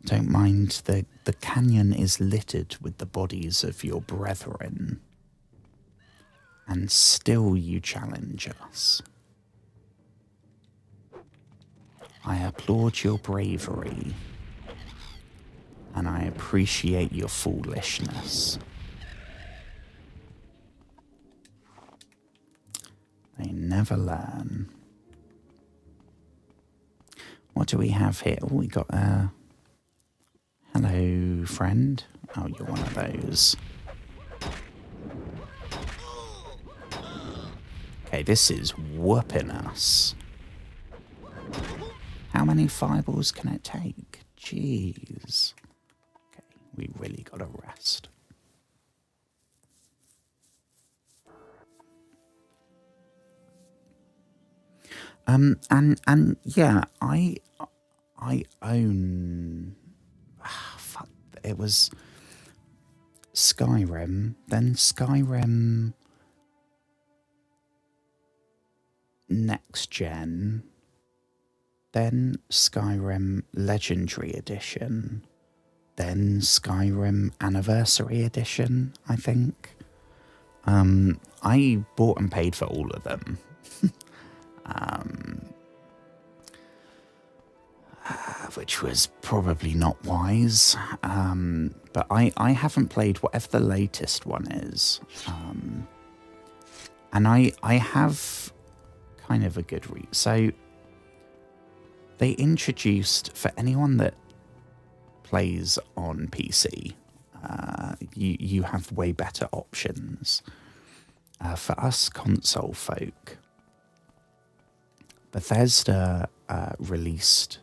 Don't mind, the canyon is littered with the bodies of your brethren. And still you challenge us. I applaud your bravery. And I appreciate your foolishness. They never learn. What do we have here? Oh, we got a... Hello, friend. Oh, you're one of those. Okay, this is whooping us. How many fireballs can it take? Jeez. Okay, we really gotta rest. And yeah, I own, fuck, it was Skyrim, then Skyrim Next Gen, then Skyrim Legendary Edition, then Skyrim Anniversary Edition, I think. I bought and paid for all of them. Which was probably not wise. But I haven't played whatever the latest one is. And I have kind of a good read. So they introduced, for anyone that plays on PC, you have way better options. For us console folk, Bethesda released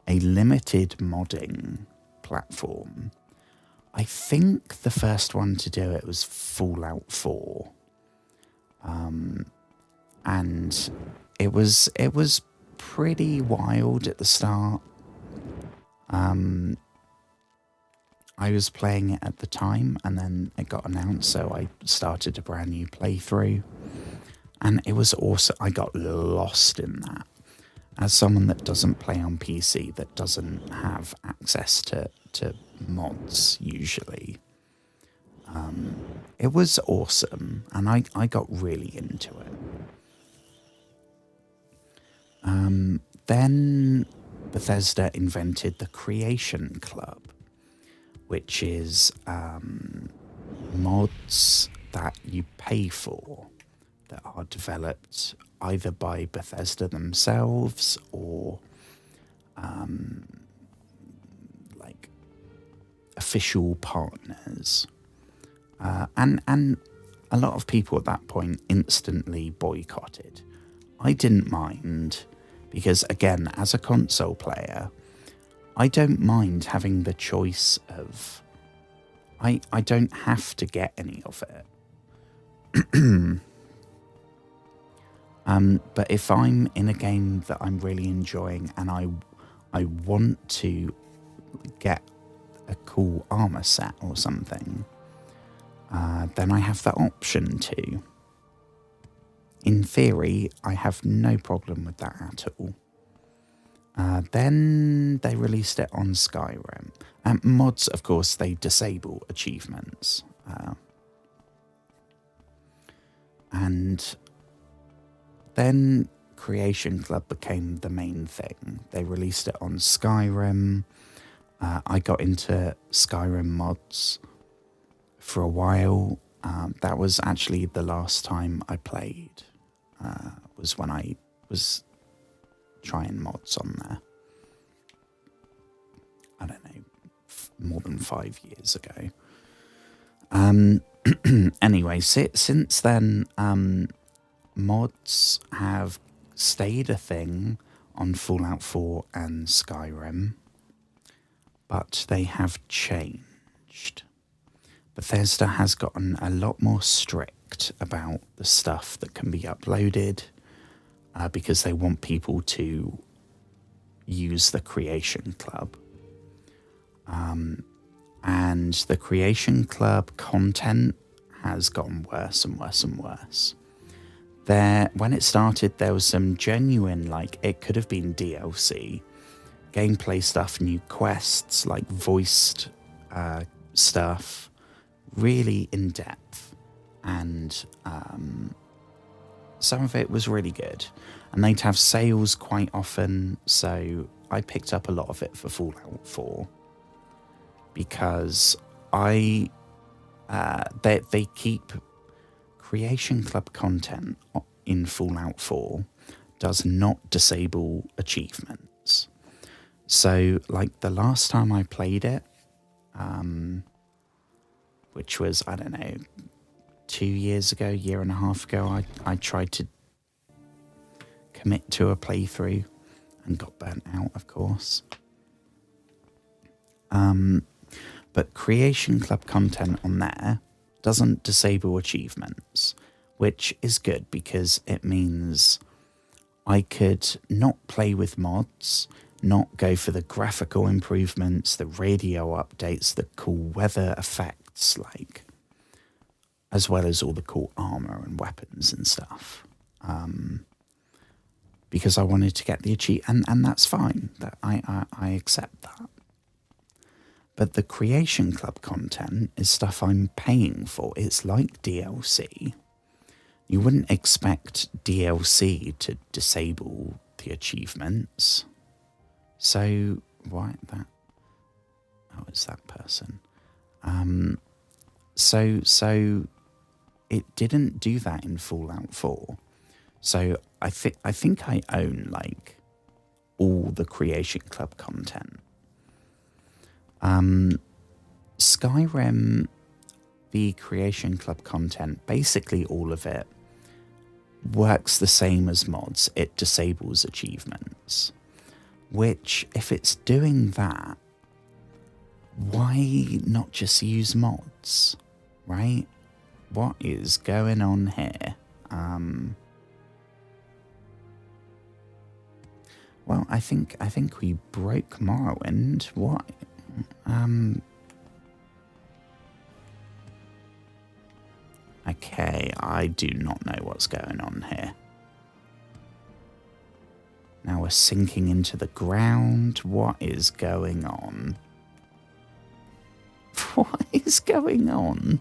a limited modding platform. I think the first one to do it was Fallout 4. And it was pretty wild at the start. I was playing it at the time, and then it got announced, so I started a brand new playthrough. And it was awesome. I got lost in that. As someone that doesn't play on PC, that doesn't have access to mods usually, it was awesome, and I got really into it. Then Bethesda invented the Creation Club, which is mods that you pay for that are developed either by Bethesda themselves or like official partners. And a lot of people at that point instantly boycotted. I didn't mind because, again, as a console player, I don't mind having the choice of... I don't have to get any of it. But if I'm in a game that I'm really enjoying and I want to get a cool armor set or something, then I have that option too. In theory, I have no problem with that at all. Then they released it on Skyrim. Mods, of course, they disable achievements. And then Creation Club became the main thing. They released it on Skyrim. I got into Skyrim mods for a while. That was actually the last time I played, was when I was trying mods on there. I don't know, more than 5 years ago. Anyway, since then, mods have stayed a thing on Fallout 4 and Skyrim, but they have changed. Bethesda has gotten a lot more strict about the stuff that can be uploaded, because they want people to use the Creation Club. And the Creation Club content has gotten worse and worse and worse. When it started, there was some genuine, like, it could have been DLC, gameplay stuff, new quests, like voiced stuff, really in-depth. And some of it was really good. And they'd have sales quite often, so I picked up a lot of it for Fallout 4. Because they keep Creation Club content in Fallout 4 does not disable achievements. So, like, the last time I played it, which was, I don't know, 2 years ago, year and a half ago, I tried to commit to a playthrough and got burnt out, of course. But Creation Club content on there doesn't disable achievements, which is good because it means I could not play with mods, not go for the graphical improvements, the radio updates, the cool weather effects, like, as well as all the cool armor and weapons and stuff. Because I wanted to get the achievement, and that's fine. That I accept that. But the Creation Club content is stuff I'm paying for. It's like DLC. You wouldn't expect DLC to disable the achievements. So, why that? Oh, it's that person. So it didn't do that in Fallout 4. So I think I own, like, all the Creation Club content. Skyrim, the Creation Club content, basically all of it works the same as mods. It disables achievements, which, if it's doing that, why not just use mods, right? What is going on here? Well, I think we broke Morrowind. What? Okay, I do not know what's going on here. Now we're sinking into the ground. What is going on? What is going on?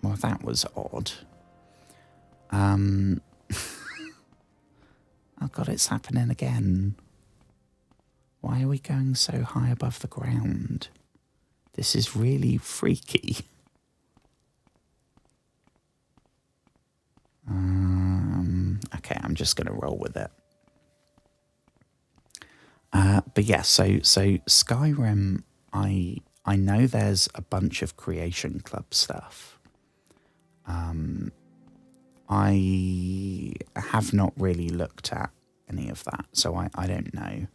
Well, that was odd. Oh God, it's happening again. Why are we going so high above the ground? This is really freaky. Okay, I'm just going to roll with it. but yeah, so Skyrim, I know there's a bunch of Creation Club stuff. I have not really looked at any of that, so I don't know.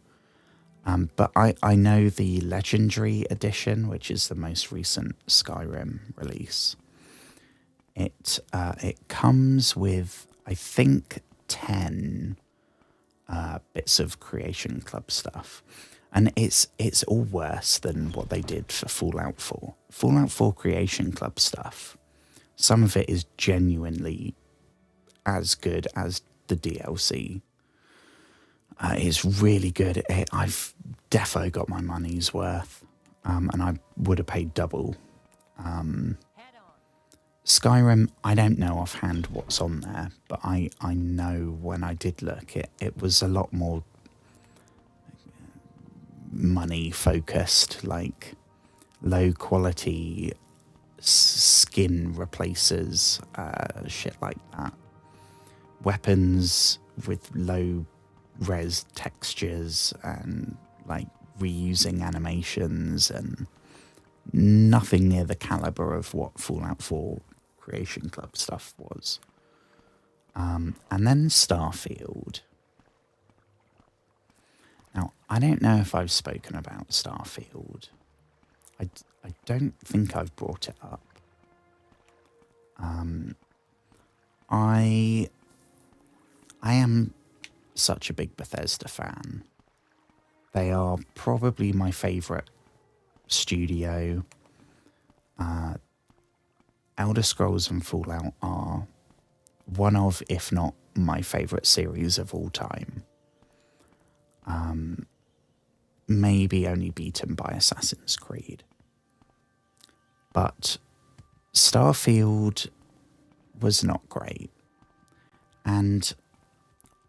But I know the Legendary Edition, which is the most recent Skyrim release. It comes with, I think, 10 bits of Creation Club stuff. And it's all worse than what they did for Fallout 4. Fallout 4 Creation Club stuff, some of it is genuinely as good as the DLC. It's really good. I've defo got my money's worth, and I would have paid double. Skyrim, I don't know offhand what's on there, but I know when I did look, it was a lot more money focused, like low quality skin replacers, shit like that. Weapons with low res textures and like reusing animations, and nothing near the caliber of what Fallout 4 Creation Club stuff was. And then Starfield. Now, I don't know if I've spoken about Starfield. I don't think I've brought it up. I am such a big Bethesda fan. They are probably my favourite studio. Elder Scrolls and Fallout are one of, if not my favourite series of all time. Maybe only beaten by Assassin's Creed. But Starfield was not great. And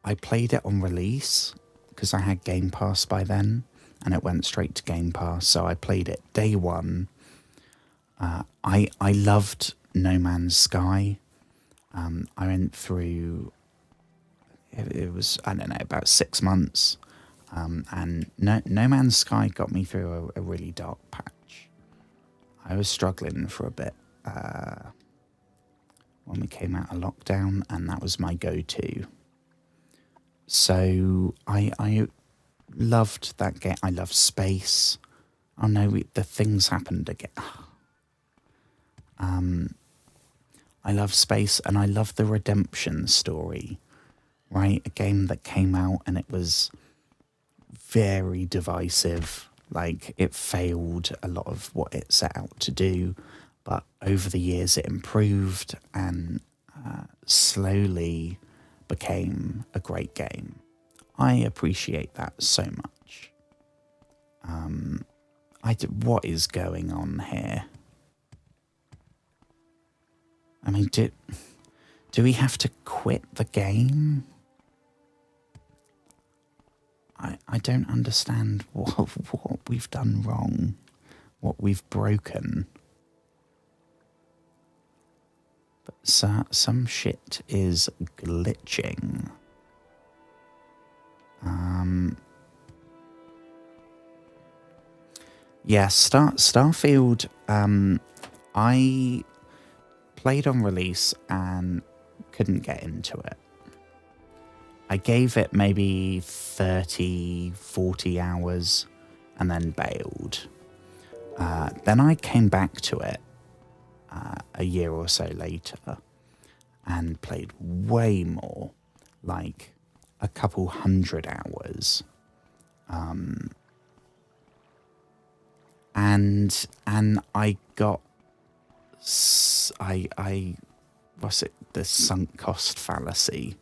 I played it on release because I had Game Pass by then, and it went straight to Game Pass, so I played it day one. I loved No Man's Sky. I went through, it was, I don't know, about 6 months. And no Man's Sky got me through a really dark patch. I was struggling for a bit when we came out of lockdown, and that was my go-to. So I loved that game. I love space. Oh no, the things happened again. I love space, and I love the redemption story, right? A game that came out and it was very divisive. Like, it failed a lot of what it set out to do, but over the years it improved and slowly became a great game. I appreciate that so much. What is going on here? I mean, do we have to quit the game? I don't understand what we've done wrong, what we've broken. But some shit is glitching. Yeah, Starfield, I played on release and couldn't get into it. I gave it maybe 30, 40 hours and then bailed. Then I came back to it a year or so later and played way more, like a couple 100 hours. And I got, what's it, the sunk cost fallacy.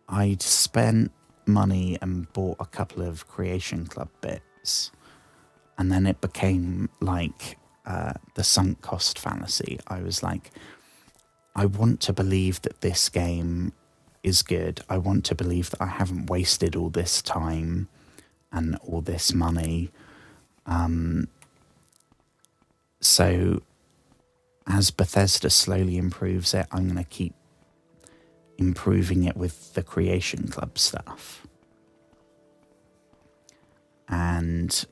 I'd spent money and bought a couple of Creation Club bits, and then it became like the sunk cost fallacy. I was like, I want to believe that this game is good. I want to believe that I haven't wasted all this time and all this money. So as Bethesda slowly improves it, I'm going to keep improving it with the Creation Club stuff. And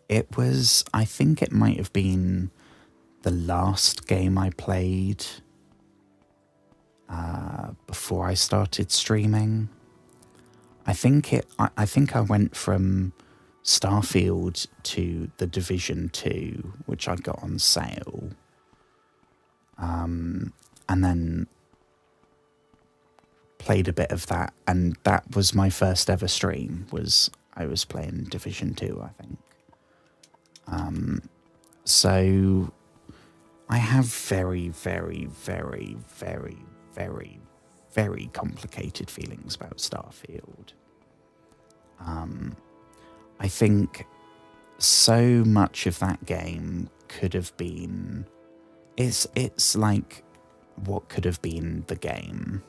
it was, I think it might have been the last game I played before I started streaming. I think I went from Starfield to the Division 2, which I got on sale. And then played a bit of that, and that was my first ever stream. I was playing Division 2, I think. So I have very, very, very, very, very, very complicated feelings about Starfield. I think so much of that game could have been... It's like what could have been the game.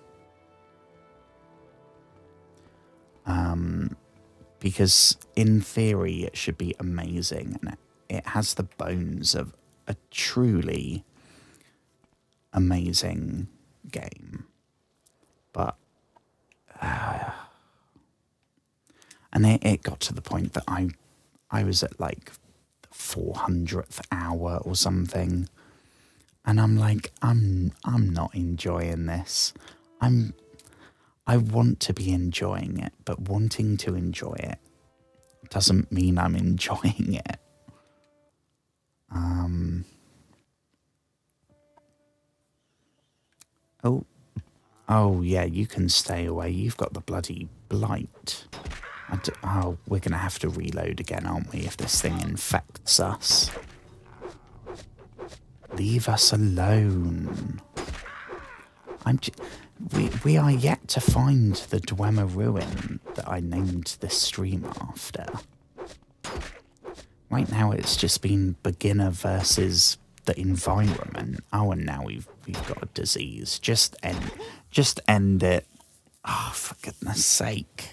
Because in theory it should be amazing, and it has the bones of a truly amazing game. But and it got to the point that I was at like the 400th hour or something, and I'm like, I'm not enjoying this. I want to be enjoying it, but wanting to enjoy it doesn't mean I'm enjoying it. Oh yeah, you can stay away. You've got the bloody blight. Oh, we're going to have to reload again, aren't we, if this thing infects us? Leave us alone. We are yet to find the Dwemer ruin that I named this stream after. Right now it's just been beginner versus the environment. Oh, and now we've got a disease. Just end it. Oh, for goodness sake.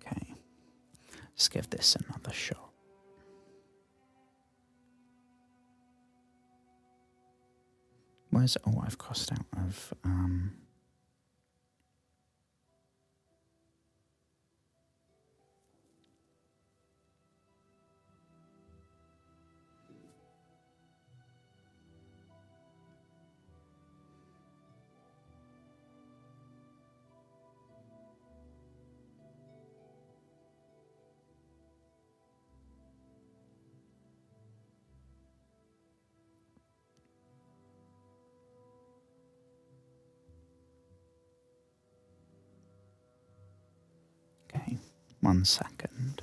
Okay, let's give this another shot. Where's... Oh, I've crossed out of... Okay, 1 second.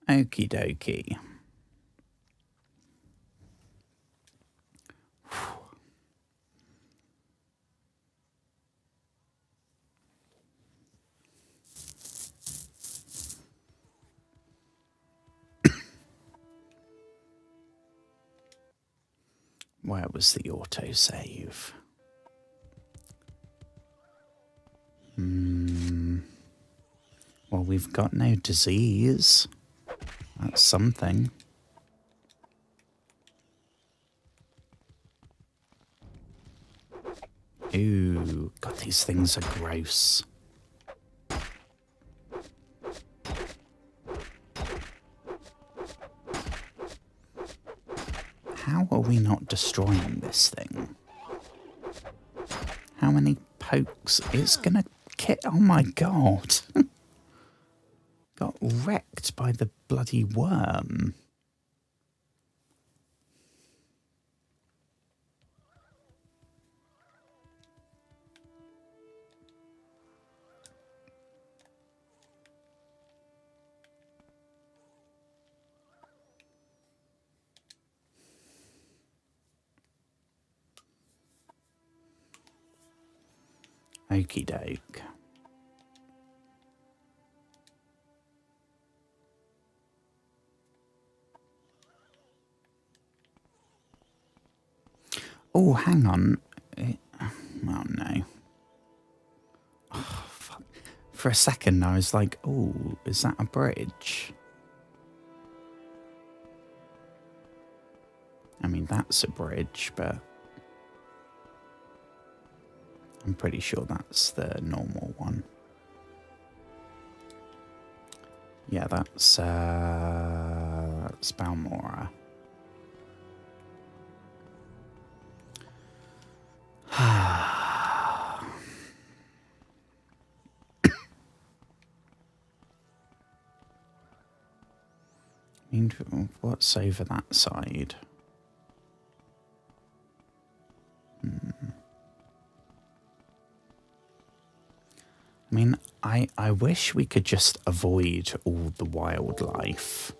Okie dokie. Where was the autosave? Well, we've got no disease. That's something. Ooh, God, these things are gross. How are we not destroying this thing? How many pokes? It's gonna kill. Oh my God. Got wrecked by the bloody worm. Okie doke. Oh, hang on. Oh, no. Oh, fuck. For a second, I was like, oh, is that a bridge? I mean, that's a bridge, but I'm pretty sure that's the normal one. Yeah, that's Balmora. I mean, what's over that side? I mean, I wish we could just avoid all the wildlife,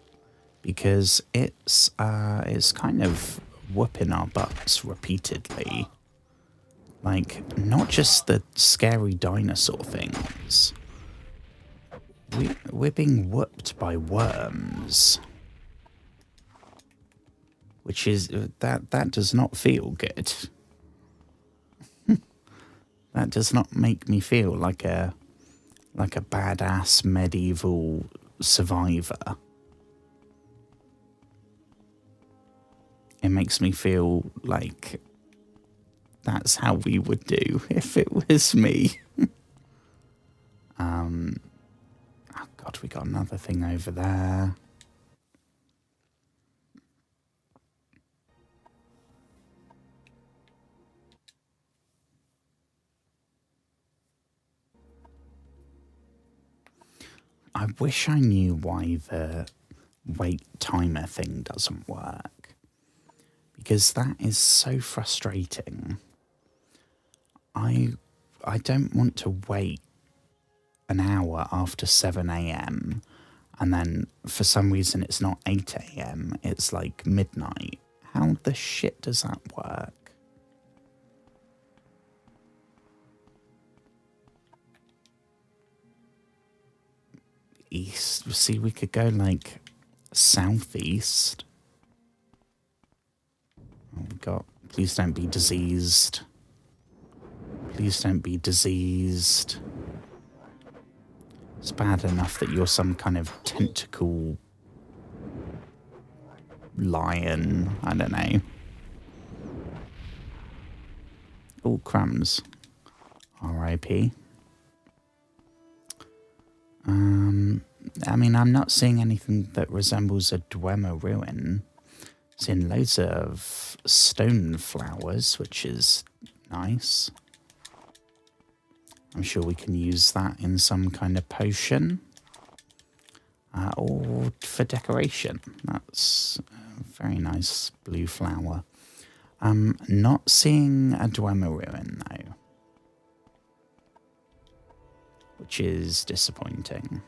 because it's kind of whooping our butts repeatedly. Like, not just the scary dinosaur things. We're being whooped by worms. Which is, that does not feel good. That does not make me feel like a badass medieval survivor. It makes me feel like that's how we would do if it was me. Oh God, we got another thing over there. I wish I knew why the wait timer thing doesn't work, because that is so frustrating. I don't want to wait an hour after 7 a.m. and then for some reason it's not 8 a.m. It's like midnight. How the shit does that work? East. See, we could go like southeast. Oh, we got. Please don't be diseased. Please don't be diseased. It's bad enough that you're some kind of tentacle lion. I don't know. Oh, crumbs. R.I.P. I mean, I'm not seeing anything that resembles a dwemer ruin. Seeing loads of stone flowers, which is nice. I'm sure we can use that in some kind of potion. Or for decoration. That's a very nice blue flower. Not seeing a dwemer ruin, though. Which is disappointing.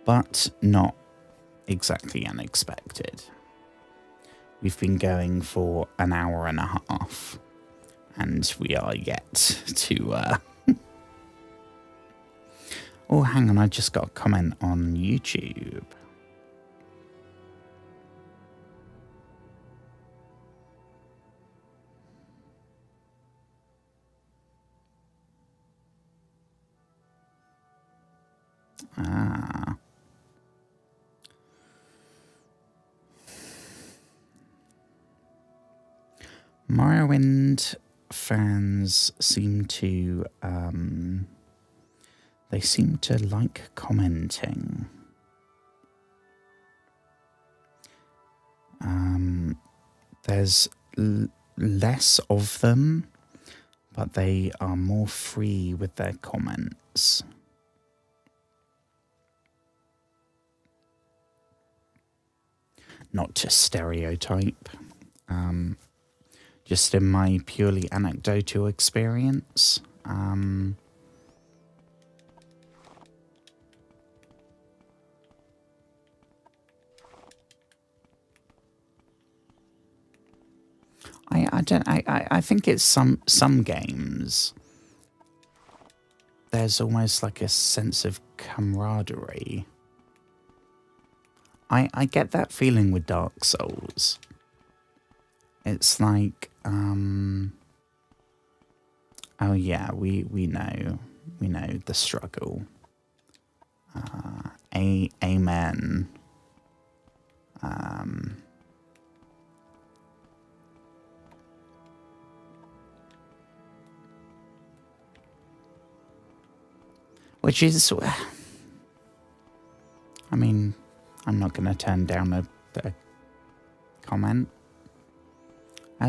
but not exactly unexpected. We've been going for an hour and a half, and we are yet to... Oh, hang on, I just got a comment on YouTube. Ah. Morrowind fans seem to, they seem to like commenting. There's less of them, but they are more free with their comments. Not to stereotype, just in my purely anecdotal experience. I think it's some games. There's almost like a sense of camaraderie. I get that feeling with Dark Souls. It's like, oh yeah, we know the struggle. Amen. Which is, I mean, I'm not going to turn down a comment.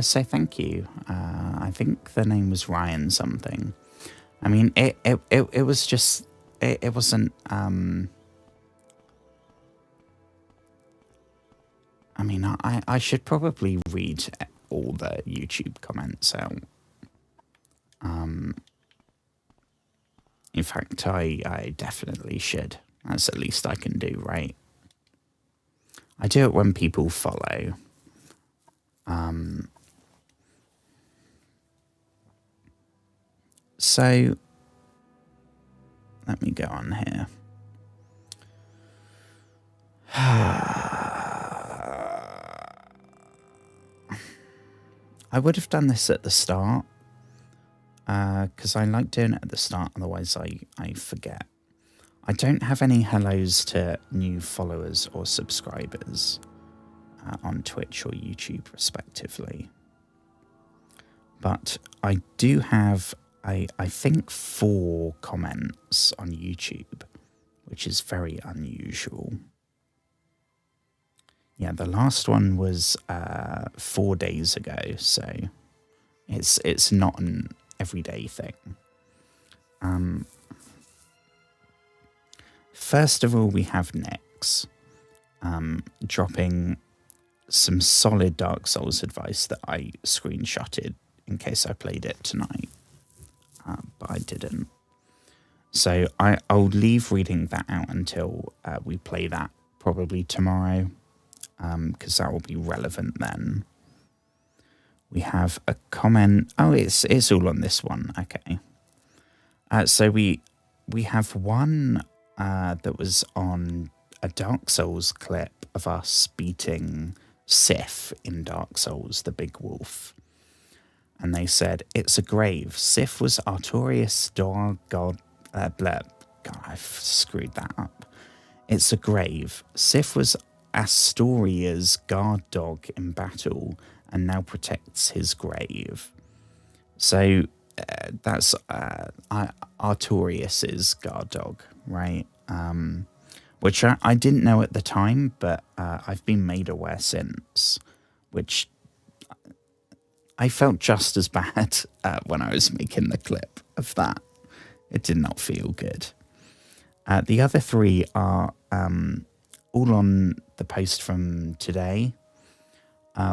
Say thank you. I think the name was Ryan something. I mean, it was just, it wasn't, I mean, I should probably read all the YouTube comments out. In fact, I definitely should. That's the least I can do, right? I do it when people follow. So, let me go on here. I would have done this at the start, because I like doing it at the start, otherwise I forget. I don't have any hellos to new followers or subscribers on Twitch or YouTube, respectively. But I do have, I think, 4 comments on YouTube, which is very unusual. Yeah, the last one was 4 days ago, so it's not an everyday thing. First of all, we have Nix dropping some solid Dark Souls advice that I screenshotted in case I played it tonight, but I didn't. So I'll leave reading that out until we play that probably tomorrow, because that will be relevant then. We have a comment. Oh, it's all on this one. Okay. So we have one that was on a Dark Souls clip of us beating Sif in Dark Souls, the big wolf. And they said, it's a grave. Sif was Artorias' dog, God, God, I've screwed that up. It's a grave. Sif was Astoria's guard dog in battle and now protects his grave. So that's Artorias' guard dog, right? Which I didn't know at the time, but I've been made aware since, which I felt just as bad when I was making the clip of that. It did not feel good. The other 3 are all on the post from today,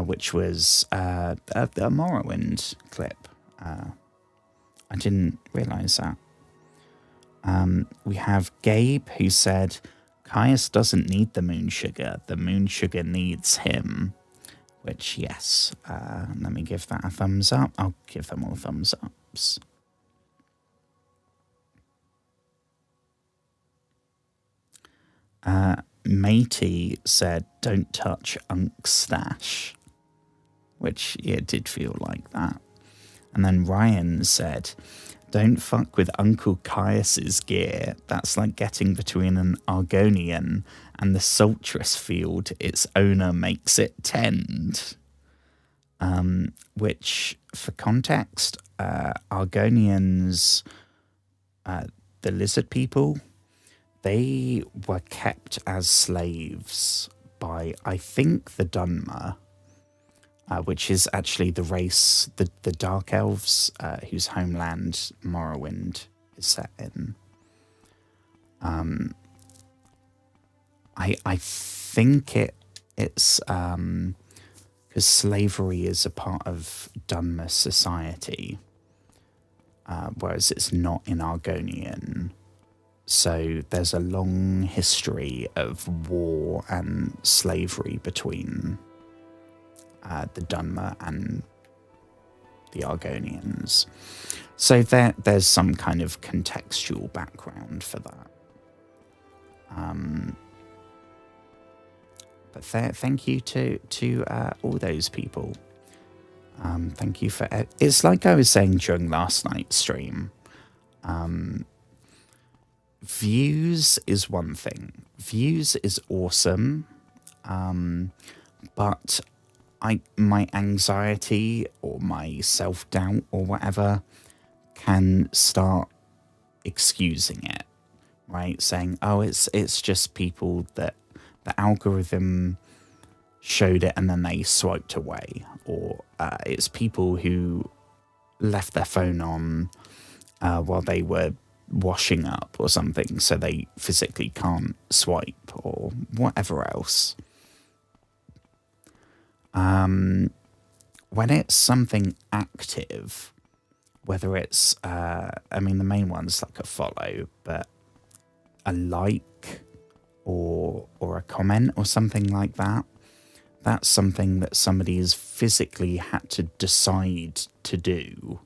which was a Morrowind clip. I didn't realise that. We have Gabe, who said, Caius doesn't need the moon sugar. The moon sugar needs him. Which, yes, let me give that a thumbs up. I'll give them all thumbs ups. Matey said, don't touch Unk's stash. Which, yeah, it did feel like that. And then Ryan said, don't fuck with Uncle Caius's gear. That's like getting between an Argonian and the Saltress field its owner makes it tend. Which, for context, Argonians, the lizard people, they were kept as slaves by, I think, the Dwemer, which is actually the race, the Dark Elves, whose homeland Morrowind is set in. I think it's because slavery is a part of Dwemer society, whereas it's not in Argonian. So there's a long history of war and slavery between the Dwemer and the Argonians. So there's some kind of contextual background for that. But thank you to all those people. Thank you for... It's like I was saying during last night's stream. Views is one thing. Views is awesome. But my anxiety or my self-doubt or whatever can start excusing it, right? Saying, oh, it's just people that the algorithm showed it and then they swiped away. Or it's people who left their phone on while they were washing up or something, so they physically can't swipe or whatever else. When it's something active, whether it's, I mean, the main one's like a follow, but a like or a comment or something like that, that's something that somebody has physically had to decide to do.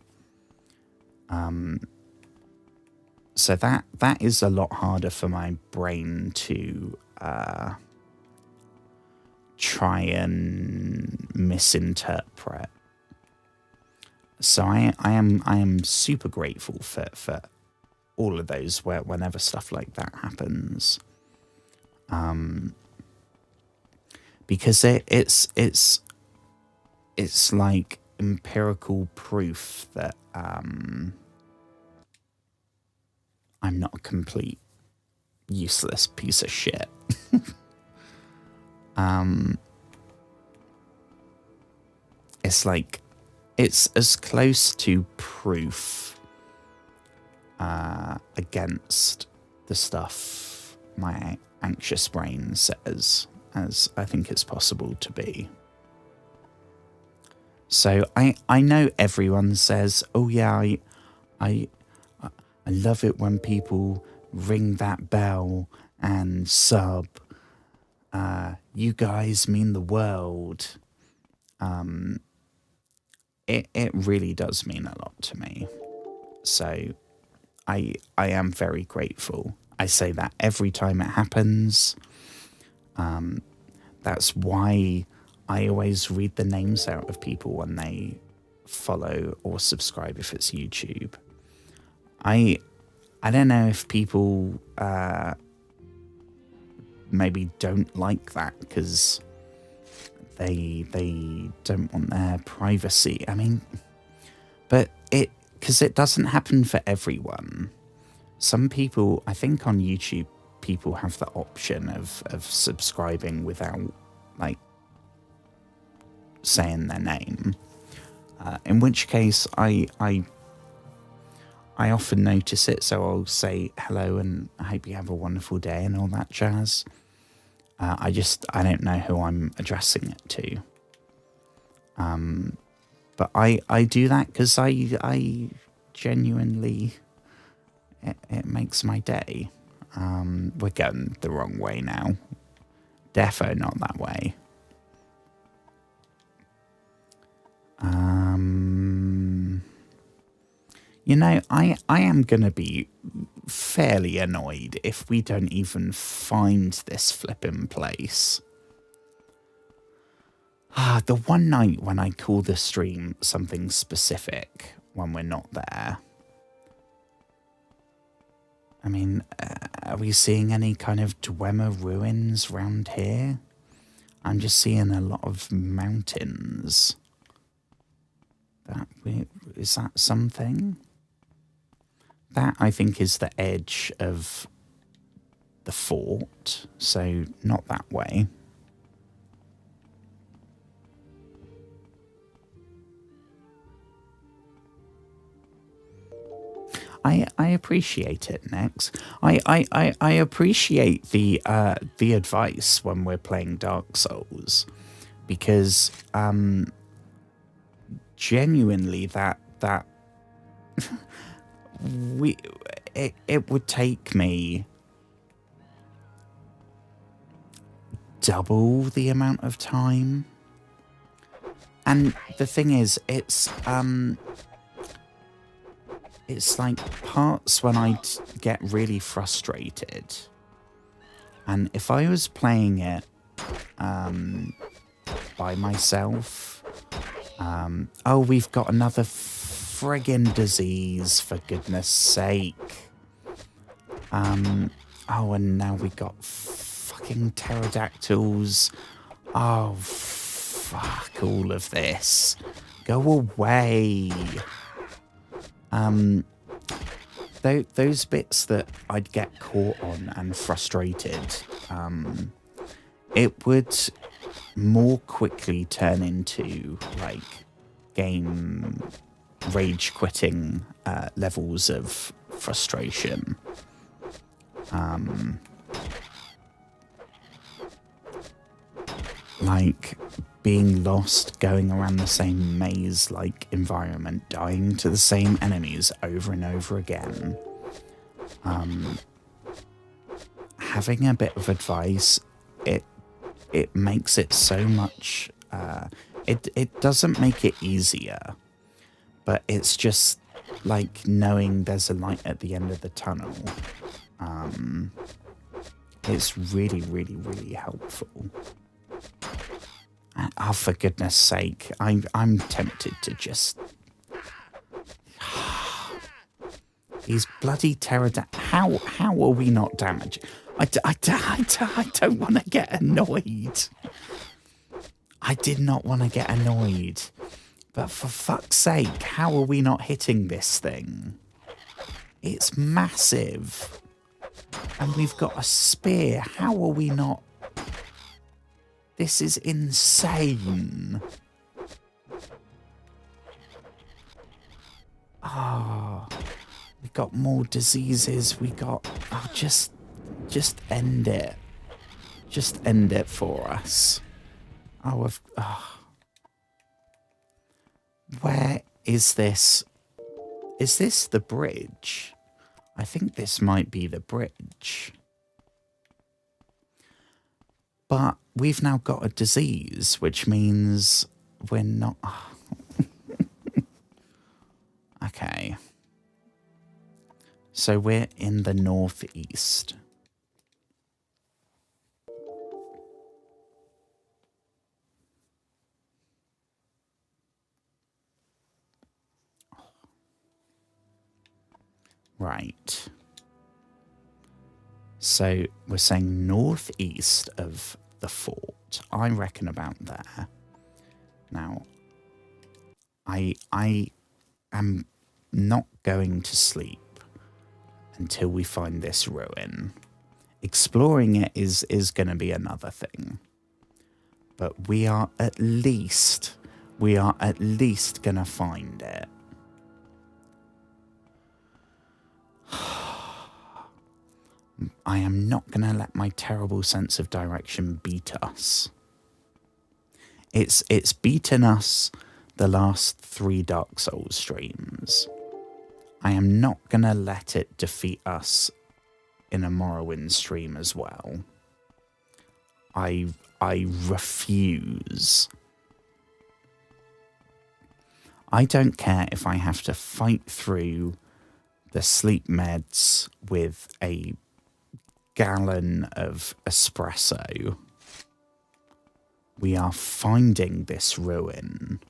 So that is a lot harder for my brain to try and misinterpret. So I am super grateful for all of those whenever stuff like that happens. Because it's like empirical proof that I'm not a complete useless piece of shit. It's like, it's as close to proof against the stuff my anxious brain says as I think it's possible to be. So I know everyone says, oh yeah, I love it when people ring that bell and sub. You guys mean the world. It really does mean a lot to me. So I am very grateful. I say that every time it happens. That's why I always read the names out of people when they follow or subscribe if it's YouTube. I don't know if people maybe don't like that because they don't want their privacy. I mean, but because it doesn't happen for everyone. Some people, I think on YouTube, people have the option of subscribing without like saying their name. In which case I often notice it, so I'll say hello and I hope you have a wonderful day and all that jazz. I don't know who I'm addressing it to. But I do that because I genuinely, it makes my day. We're going the wrong way now. Defo not that way. You know, I am going to be fairly annoyed if we don't even find this flipping place. The one night when I call the stream something specific when we're not there. I mean, are we seeing any kind of dwemer ruins around here? I'm just seeing a lot of mountains. Is that something? That, I think, is the edge of the fort, so not that way. I appreciate it, Nex. I appreciate the advice when we're playing Dark Souls, because genuinely that it would take me double the amount of time. And the thing is, it's like parts when I get really frustrated. And if I was playing it by myself, oh, we've got another friggin' disease, for goodness sake. Oh, and now we got fucking pterodactyls. Oh, fuck all of this. Go away. Those bits that I'd get caught on and frustrated, it would more quickly turn into, like, game rage quitting levels of frustration. Like being lost, going around the same maze-like environment, dying to the same enemies over and over again. Having a bit of advice, it makes it so much. It doesn't make it easier, but it's just like knowing there's a light at the end of the tunnel. It's really, really, really helpful. Oh, for goodness sake, I'm tempted to just... These bloody pterodactyls... How are we not damaged? I don't want to get annoyed. I did not want to get annoyed. But for fuck's sake, how are we not hitting this thing? It's massive. And we've got a spear. How are we not... This is insane. Oh, we got more diseases. We got... Oh, just end it. Just end it for us. Oh, where is this? Is this the bridge? I think this might be the bridge. But we've now got a disease, which means we're not... Okay. So we're in the northeast. Right. So we're saying northeast of the fort. I reckon about there. Now, I am not going to sleep until we find this ruin. Exploring it is going to be another thing. But we are at least going to find it. I am not going to let my terrible sense of direction beat us. It's beaten us the last 3 Dark Souls streams. I am not going to let it defeat us in a Morrowind stream as well. I refuse. I don't care if I have to fight through the sleep meds with a gallon of espresso. We are finding this ruin.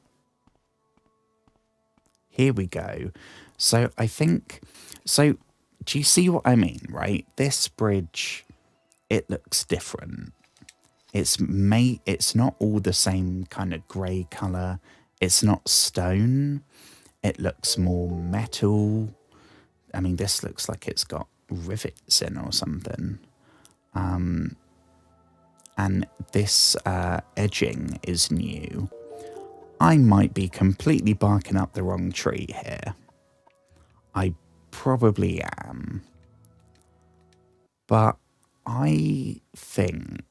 Here we go. So I think... So do you see what I mean, right? This bridge, it looks different. It's not all the same kind of grey colour. It's not stone. It looks more metal. I mean, this looks like it's got rivets in or something. And this edging is new. I might be completely barking up the wrong tree here. I probably am. But I think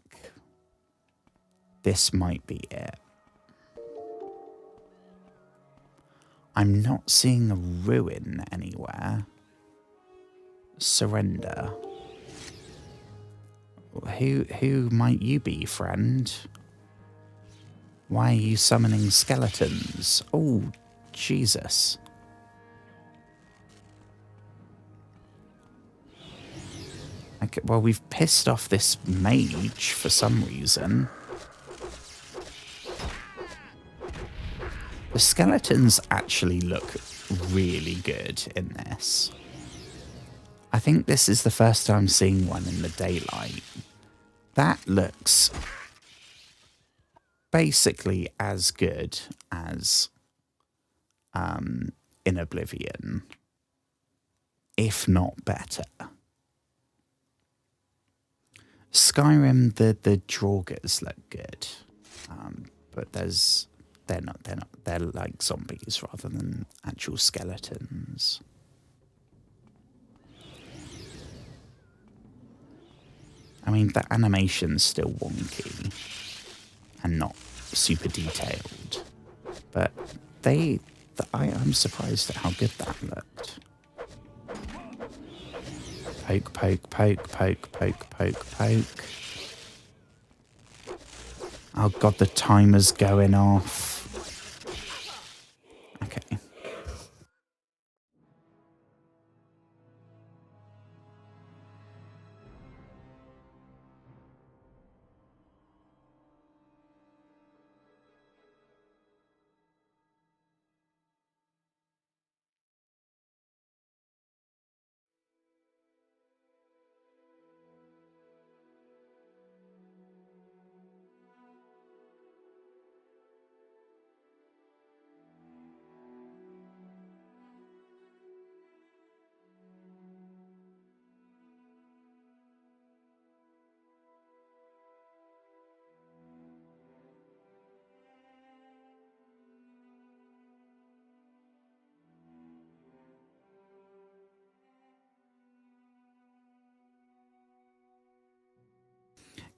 this might be it. I'm not seeing a ruin anywhere. Surrender. Who might you be, friend? Why are you summoning skeletons? Oh, Jesus. Okay, well, we've pissed off this mage for some reason. The skeletons actually look really good in this. I think this is the first time seeing one in the daylight. That looks basically as good as in Oblivion, if not better. Skyrim, the Draugrs look good, but they're not. They're like zombies rather than actual skeletons. I mean, the animation's still wonky and not super detailed, but I'm surprised at how good that looked. Poke, poke, poke, poke, poke, poke, poke. Oh god, the timer's going off. Okay.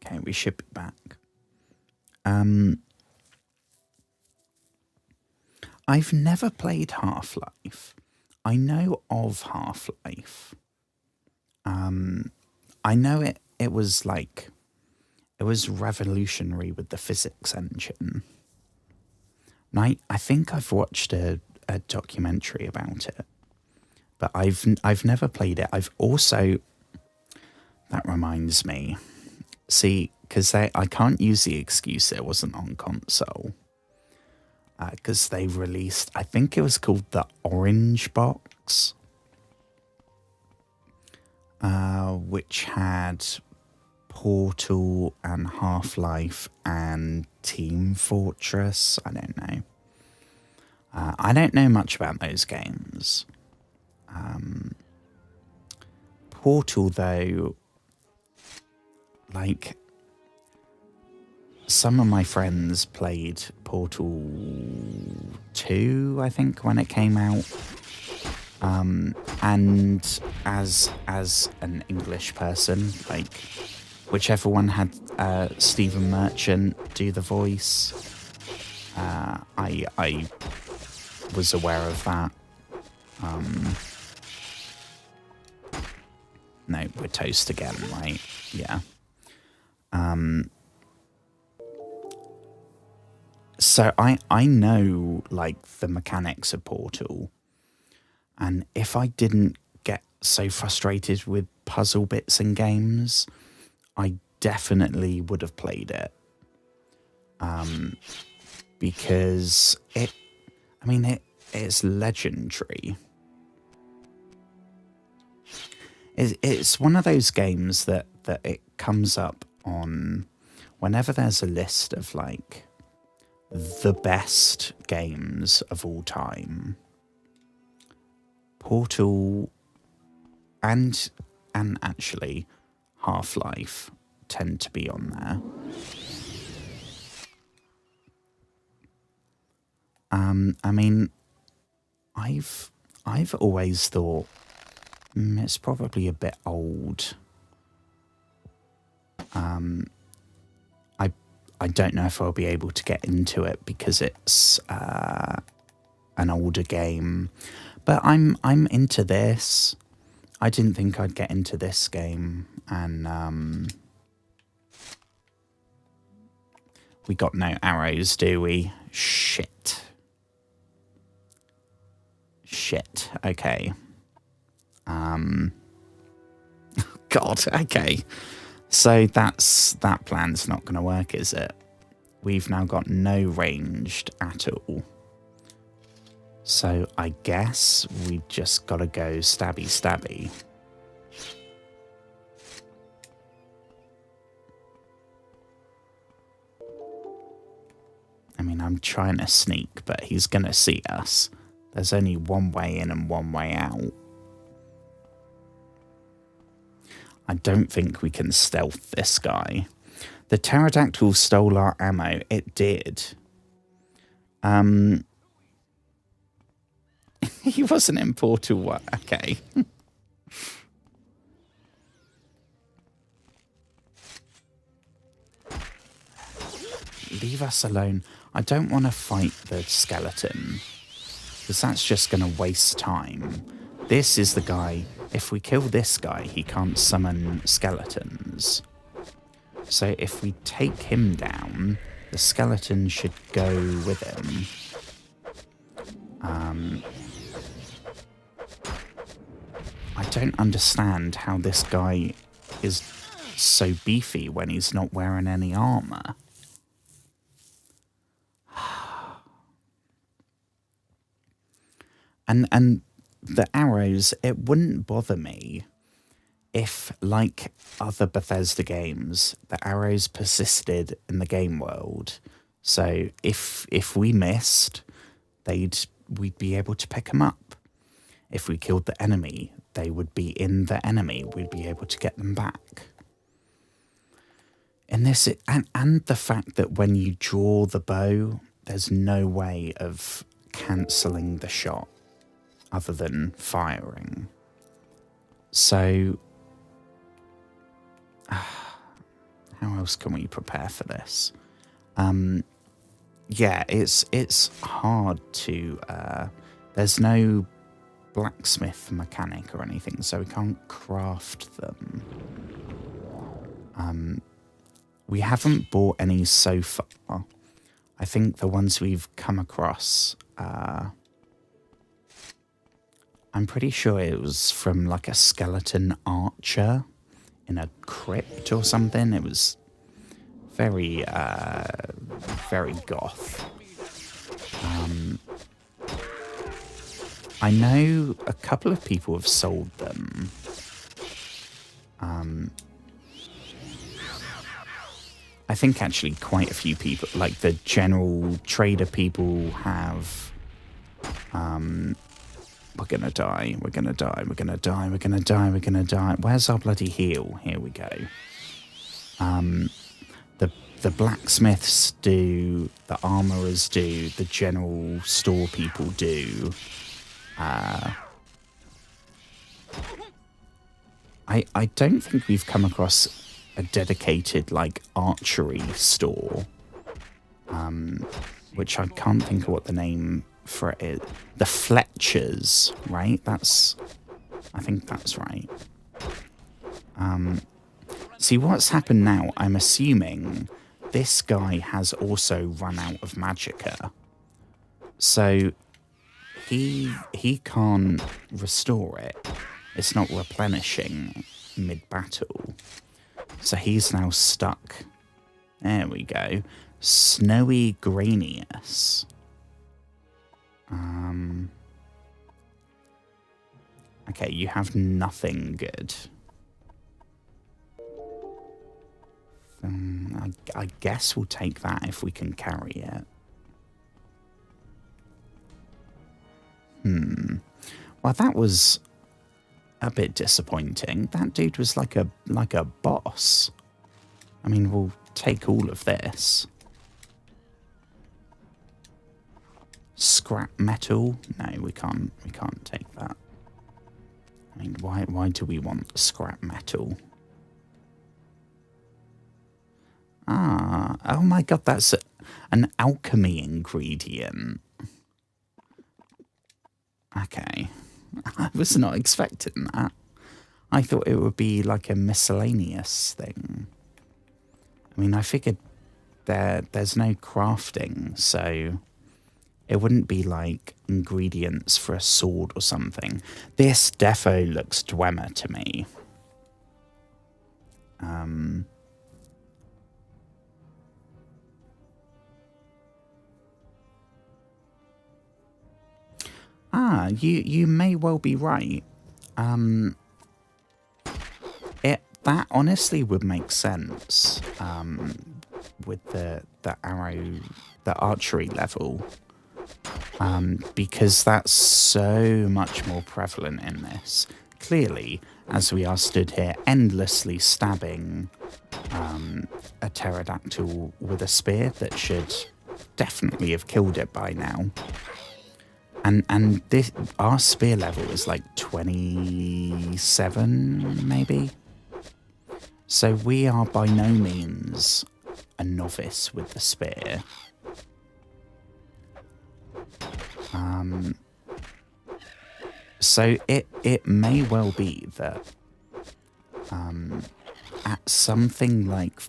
Okay, we should be back. I've never played Half-Life. I know of Half-Life. I know it was revolutionary with the physics engine. And I think I've watched a documentary about it, but I've never played it. I've also, that reminds me, see, because I can't use the excuse it wasn't on console, because they released, I think it was called the Orange Box, which had Portal and Half-Life and Team Fortress. I don't know. I don't know much about those games. Portal, though, like, some of my friends played Portal 2, I think, when it came out. And as an English person, like, whichever one had Stephen Merchant do the voice, I was aware of that. No, we're toast again, right? Yeah. So I know, like, the mechanics of Portal, and if I didn't get so frustrated with puzzle bits in games, I definitely would have played it. Because it's legendary. It's one of those games that it comes up on whenever there's a list of, like, the best games of all time. Portal and actually Half-Life tend to be on there. I mean, I've always thought it's probably a bit old. I don't know if I'll be able to get into it because it's an older game, but I'm into this. I didn't think I'd get into this game, and we got no arrows, do we? Shit. Okay. God. Okay. So that plan's not going to work, is it? We've now got no ranged at all. So I guess we just got to go stabby. I mean, I'm trying to sneak, but he's going to see us. There's only one way in and one way out. I don't think we can stealth this guy. The pterodactyl stole our ammo. It did. He wasn't in Portal 1. Okay. Leave us alone. I don't want to fight the skeleton, because that's just going to waste time. This is the guy. If we kill this guy, he can't summon skeletons. So if we take him down, the skeleton should go with him. I don't understand how this guy is so beefy when he's not wearing any armor. And the arrows, it wouldn't bother me if, like other Bethesda games, the arrows persisted in the game world. So if we missed, we'd be able to pick them up. If we killed the enemy, they would be in the enemy. We'd be able to get them back. And this, and the fact that when you draw the bow, there's no way of cancelling the shot other than firing. So, how else can we prepare for this? Yeah, it's hard to. There's no blacksmith mechanic or anything, so we can't craft them. We haven't bought any so far. I think the ones we've come across, I'm pretty sure it was from like a skeleton archer in a crypt or something. It was very, very goth. I know a couple of people have sold them. I think actually quite a few people, like the general trader people, have. We're gonna die. We're gonna die. We're gonna die. We're gonna die. We're gonna die. Where's our bloody heal? Here we go. The blacksmiths do. The armorers do. The general store people do. I don't think we've come across a dedicated, like, archery store, which I can't think of what the name for it is. The Fletchers, right? I think that's right. See, what's happened now, I'm assuming this guy has also run out of magicka. So he can't restore it. It's not replenishing mid-battle. So he's now stuck. There we go. Snowy Granius. Okay, you have nothing good. I guess we'll take that if we can carry it. Well, that was a bit disappointing. That dude was like a boss. I mean, we'll take all of this. Scrap metal? No, we can't take that. I mean, why do we want scrap metal? Oh my god, that's an alchemy ingredient. Okay. I was not expecting that. I thought it would be like a miscellaneous thing. I mean, I figured there's no crafting, so it wouldn't be like ingredients for a sword or something. This defo looks dwemer to me. You may well be right. That honestly would make sense with the archery level, because that's so much more prevalent in this. Clearly, as we are stood here endlessly stabbing a pterodactyl with a spear that should definitely have killed it by now. And this, our spear level is like 27, maybe? So we are by no means a novice with the spear. So it may well be that at something like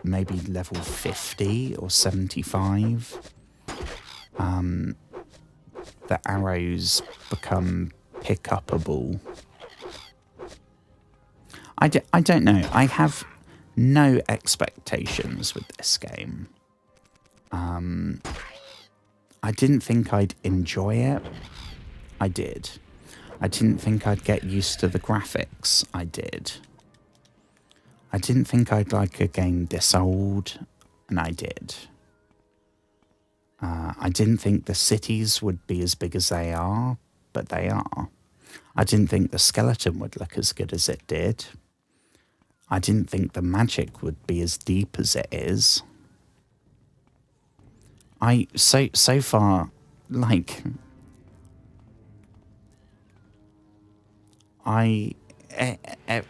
maybe level 50 or 75, the arrows become pick-upable. I don't know. I have no expectations with this game. I didn't think I'd enjoy it. I did. I didn't think I'd get used to the graphics. I did. I didn't think I'd like a game this old, and I did. I didn't think the cities would be as big as they are, but they are. I didn't think the skeleton would look as good as it did. I didn't think the magic would be as deep as it is. So far, like,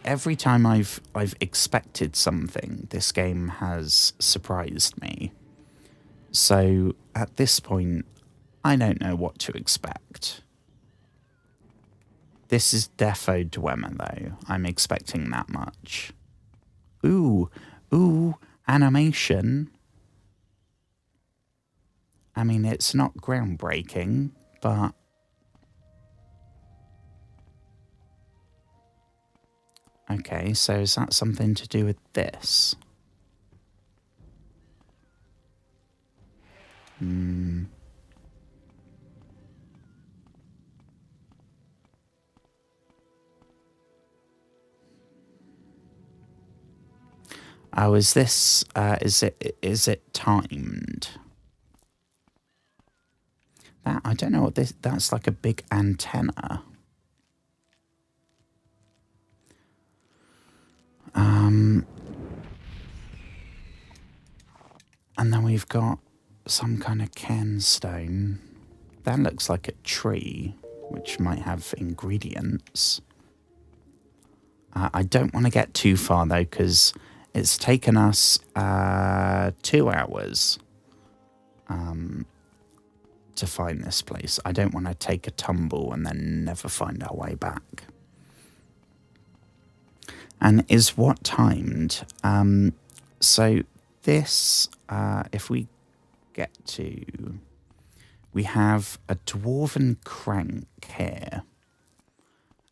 every time I've expected something, this game has surprised me. So at this point, I don't know what to expect. This is defo dwemer though. I'm expecting that much. Ooh, animation. I mean, it's not groundbreaking, but okay, so is that something to do with this? Oh, is this, is it timed? That, I don't know what this, that's like a big antenna. And then we've got some kind of cairnstone. That looks like a tree, which might have ingredients. I don't want to get too far though, because it's taken us 2 hours to find this place. I don't want to take a tumble and then never find our way back. and is what timed. So this, if we get to, we have a dwarven crank here,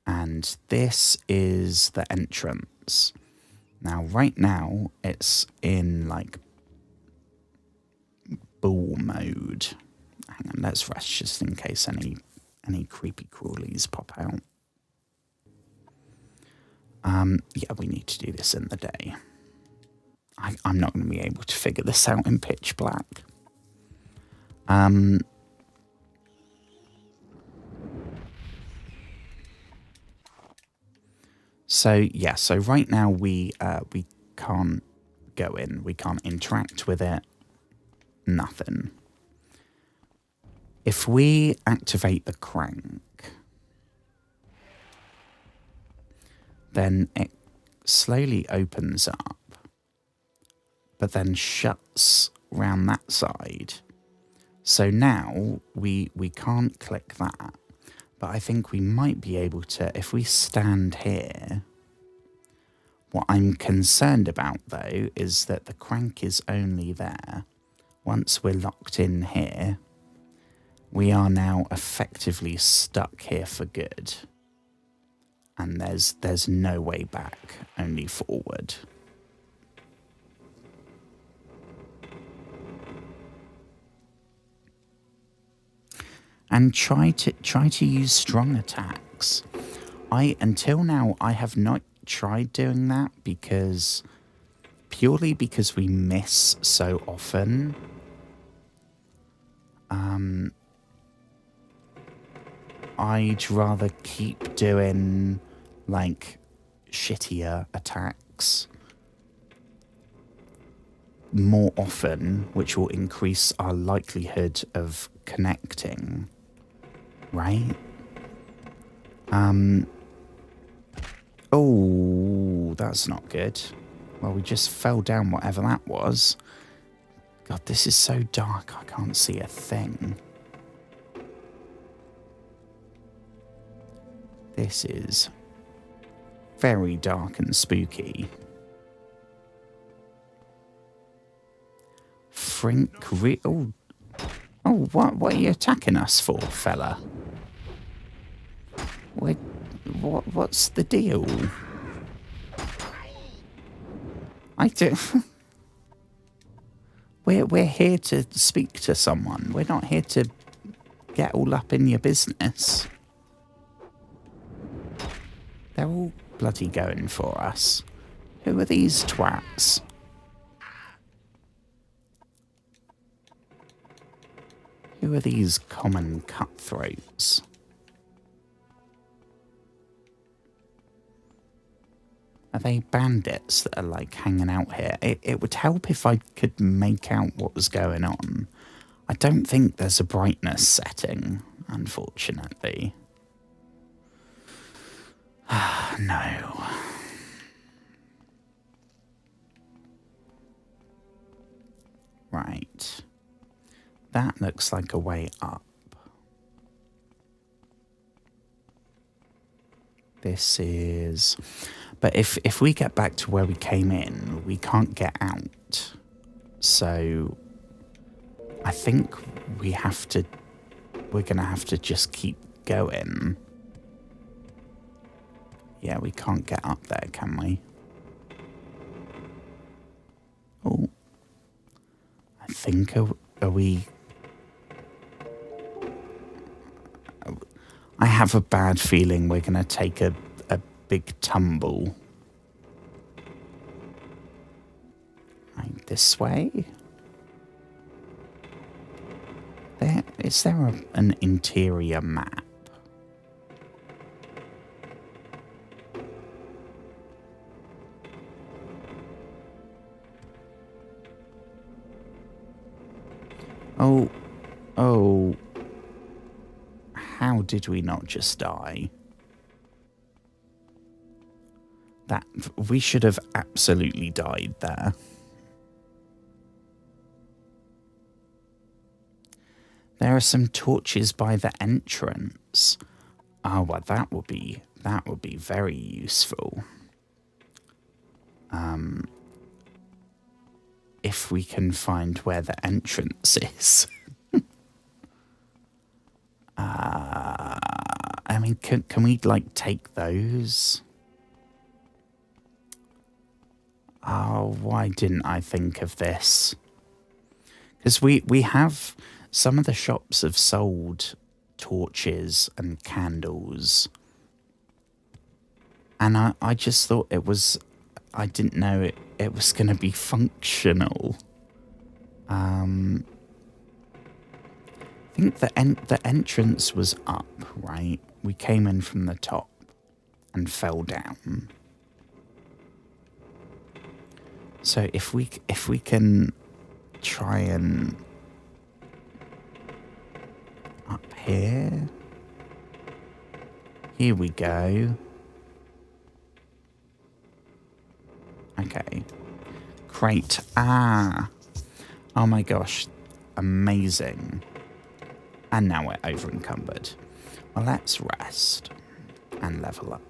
and this is the entrance. Now, right now, it's in like bull mode. Hang on, let's rest just in case any creepy crawlies pop out. Yeah, we need to do this in the day. I'm not going to be able to figure this out in pitch black. So yeah, so right now we can't go in, we can't interact with it, nothing. If we activate the crank, then it slowly opens up, but then shuts round that side. So now we can't click that, but I think we might be able to, if we stand here. What I'm concerned about, though, is that the crank is only there. Once we're locked in here, we are now effectively stuck here for good. And there's no way back, only forward. And try to use strong attacks. Until now I have not tried doing that purely because we miss so often. I'd rather keep doing like shittier attacks more often, which will increase our likelihood of connecting, right? Oh, that's not good. Well, we just fell down whatever that was. God, this is so dark, I can't see a thing. This is very dark and spooky. Oh, what are you attacking us for, fella? What's the deal? I do. We're here to speak to someone. We're not here to get all up in your business. They're all bloody going for us. Who are these twats? Who are these common cutthroats? Are they bandits that are like hanging out here? It would help if I could make out what was going on. I don't think there's a brightness setting, unfortunately. No. Right. That looks like a way up. This is... But if we get back to where we came in, we can't get out. So I think we're going to have to just keep going. Yeah, we can't get up there, can we? Oh. I think, are we... I have a bad feeling we're going to take a big tumble. Right, this way? Is there an interior map? Oh. How did we not just die? That we should have absolutely died there. There are some torches by the entrance. Oh, well, that would be very useful. if we can find where the entrance is. I mean, can we, like, take those? Oh, why didn't I think of this? Because we have... Some of the shops have sold torches and candles. And I just thought it was... I didn't know it was going to be functional. I think the entrance was up, right? We came in from the top and fell down. So if we can try and up here. Here we go. Okay. Great. Ah. Oh my gosh. Amazing. And now we're over encumbered. Well, let's rest and level up.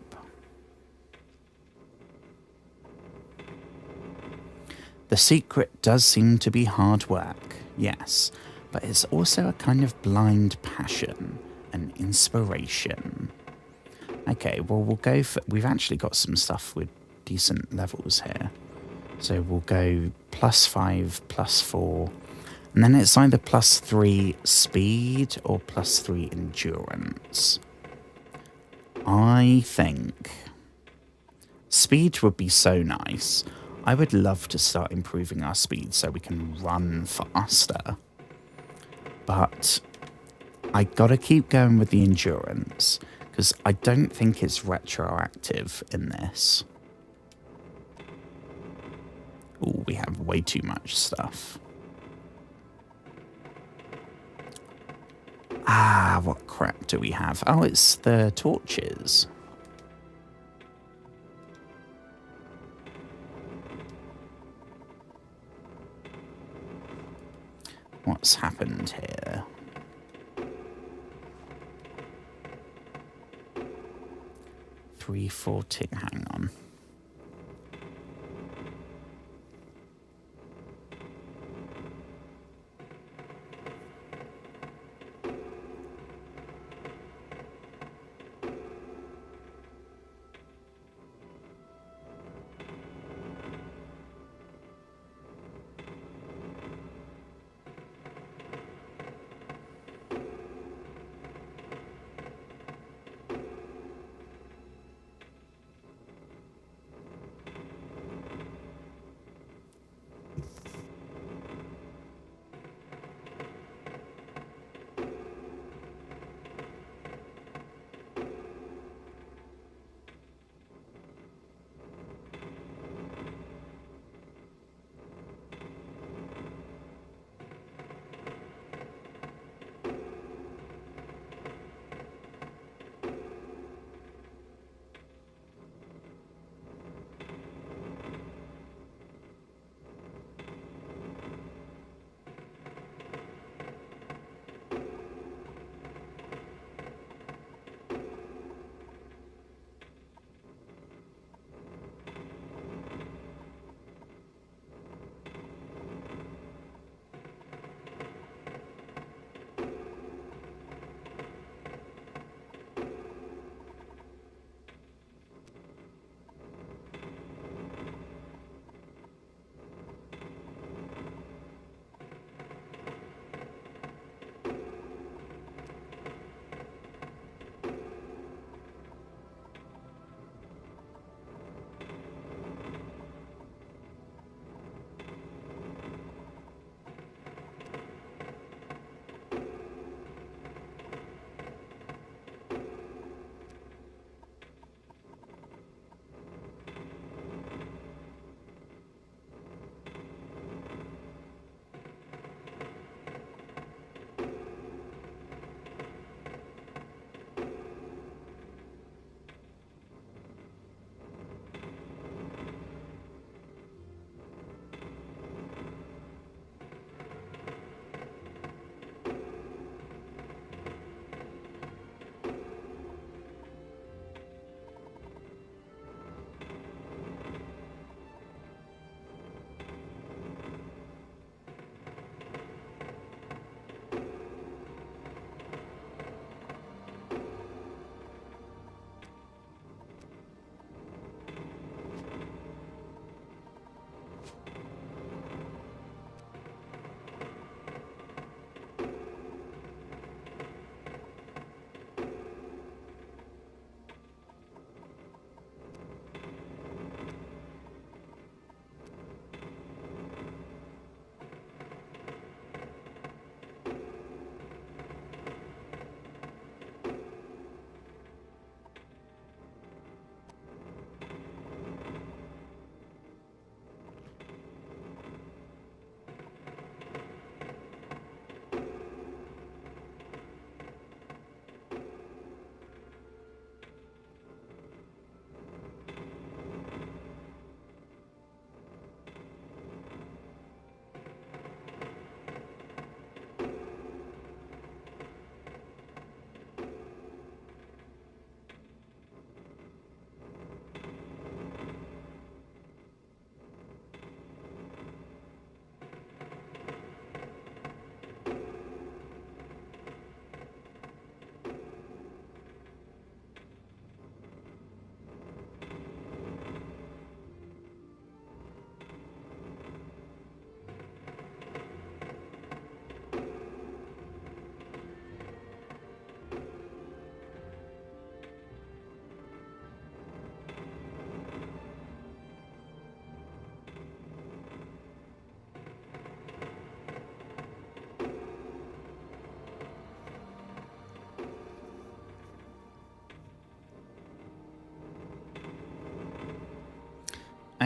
The secret does seem to be hard work, yes, but it's also a kind of blind passion and inspiration. Okay, well, we'll go for... We've actually got some stuff with decent levels here. So we'll go +5, +4, and then it's either +3 speed or +3 endurance. I think speed would be so nice. I would love to start improving our speed so we can run faster. But I gotta keep going with the endurance, because I don't think it's retroactive in this. Oh, we have way too much stuff. Ah, what crap do we have? Oh, it's the torches. What's happened here? $3.40. Hang on.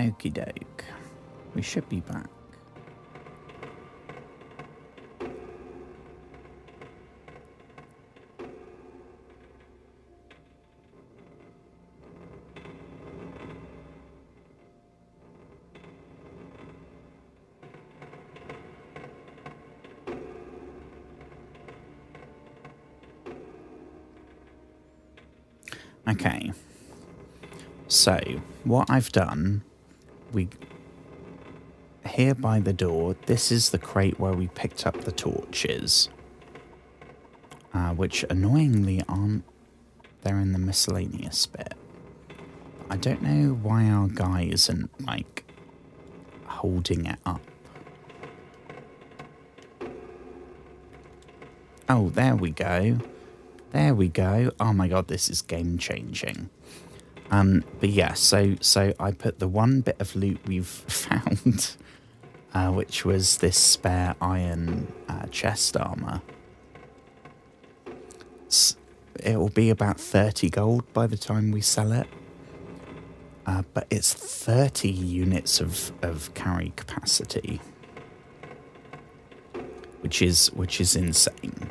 Okie doke. We should be back. Okay, so what I've done, here by the door, this is the crate where we picked up the torches, which annoyingly aren't there in the miscellaneous bit. I don't know why our guy isn't, like, holding it up. Oh, there we go. There we go. Oh my god, this is game changing. But yeah, so I put the one bit of loot we've found, which was this spare iron chest armor. It'll be about 30 gold by the time we sell it. But it's 30 units of carry capacity, which is insane.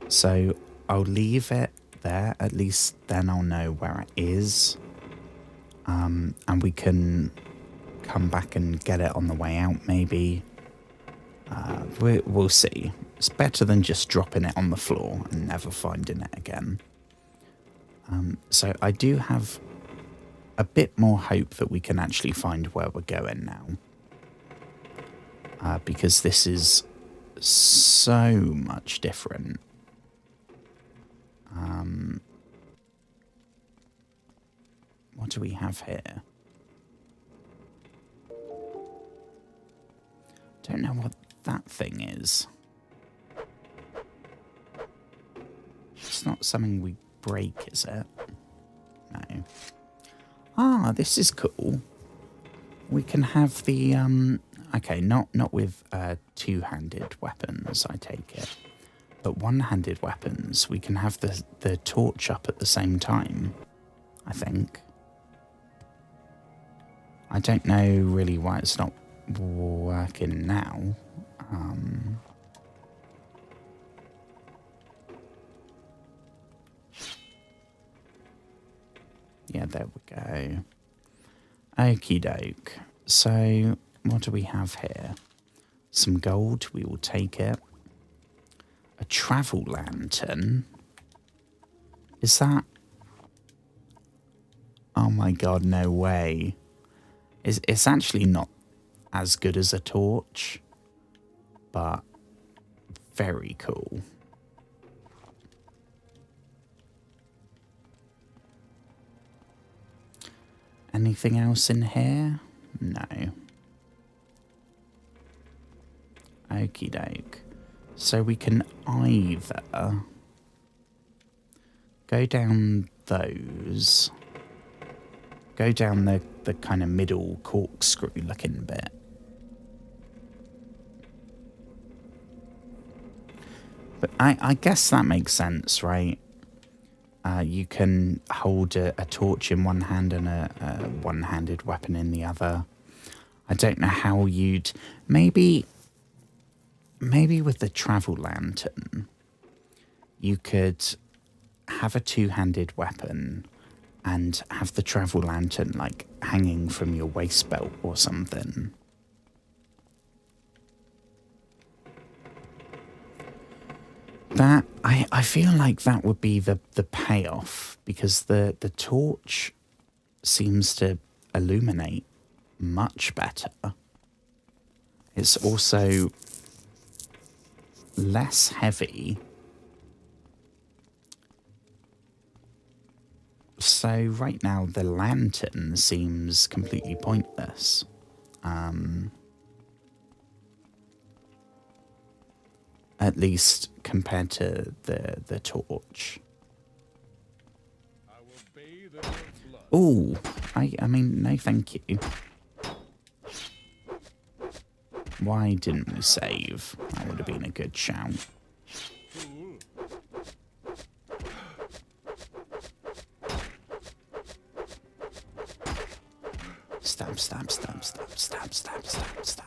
So I'll leave it there, at least then I'll know where it is. And we can come back and get it on the way out, maybe. We'll see. It's better than just dropping it on the floor and never finding it again. So I do have a bit more hope that we can actually find where we're going now. Because this is so much different. What do we have here? Don't know what that thing is. It's not something we break, is it? No. Ah, this is cool. We can have the okay, not with two-handed weapons, I take it. But one-handed weapons, we can have the torch up at the same time, I think. I don't know really why it's not working now. Yeah, there we go. Okie doke. So, what do we have here? Some gold, we will take it. A travel lantern? Is that... Oh my god, no way. It's actually not as good as a torch, but very cool. Anything else in here? No. Okie doke. So we can either go down those, go down the kind of middle corkscrew looking bit. But I guess that makes sense, right? You can hold a torch in one hand and a one-handed weapon in the other. I don't know how you'd... Maybe with the travel lantern, you could have a two-handed weapon and have the travel lantern, like, hanging from your waist belt or something. That, I feel like that would be the payoff, because the torch seems to illuminate much better. It's also less heavy. So right now the lantern seems completely pointless. At least compared to the torch. Oh, I mean, no thank you. Why didn't we save? That would have been a good shout. Stab. stab, stab, stab, stab, stab, stab, stab.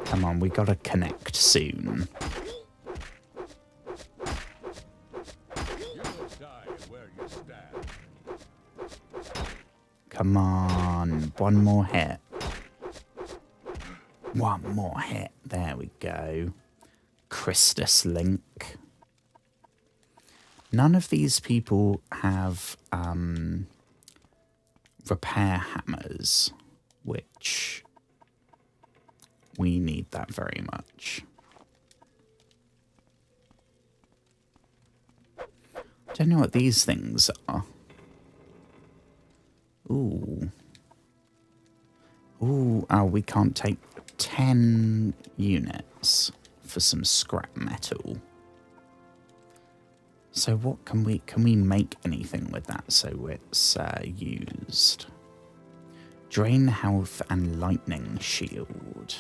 Come on, we gotta connect soon. Come on, one more hit. One more hit. There we go. Christus Link. None of these people have repair hammers, which we need that very much. Don't know what these things are. Ooh. Ooh, oh, we can't take 10 units for some scrap metal. So what can we make anything with that so it's used? Drain health and lightning shield.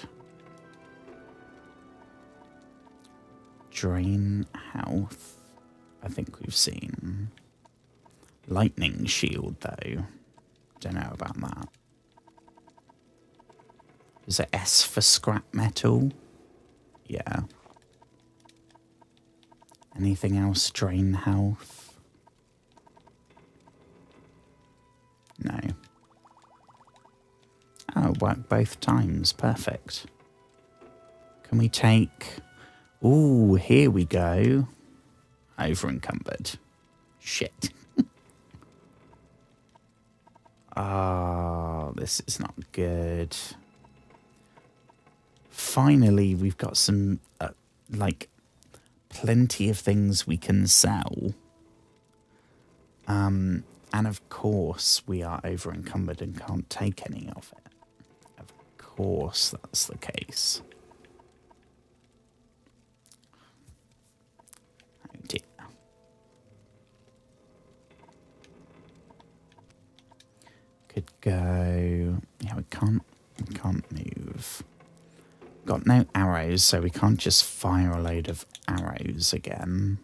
Drain health, I think we've seen. Lightning shield though. Don't know about that. Is it S for scrap metal? Yeah. Anything else? Drain health? No. Oh, it worked both times. Perfect. Can we take... Ooh, here we go. Over encumbered. Shit. Oh, this is not good. Finally, we've got some, like, plenty of things we can sell. And of course, we are over encumbered and can't take any of it. Of course, that's the case. Oh dear. Could go... Yeah, we can't move. Got no arrows, so we can't just fire a load of arrows again.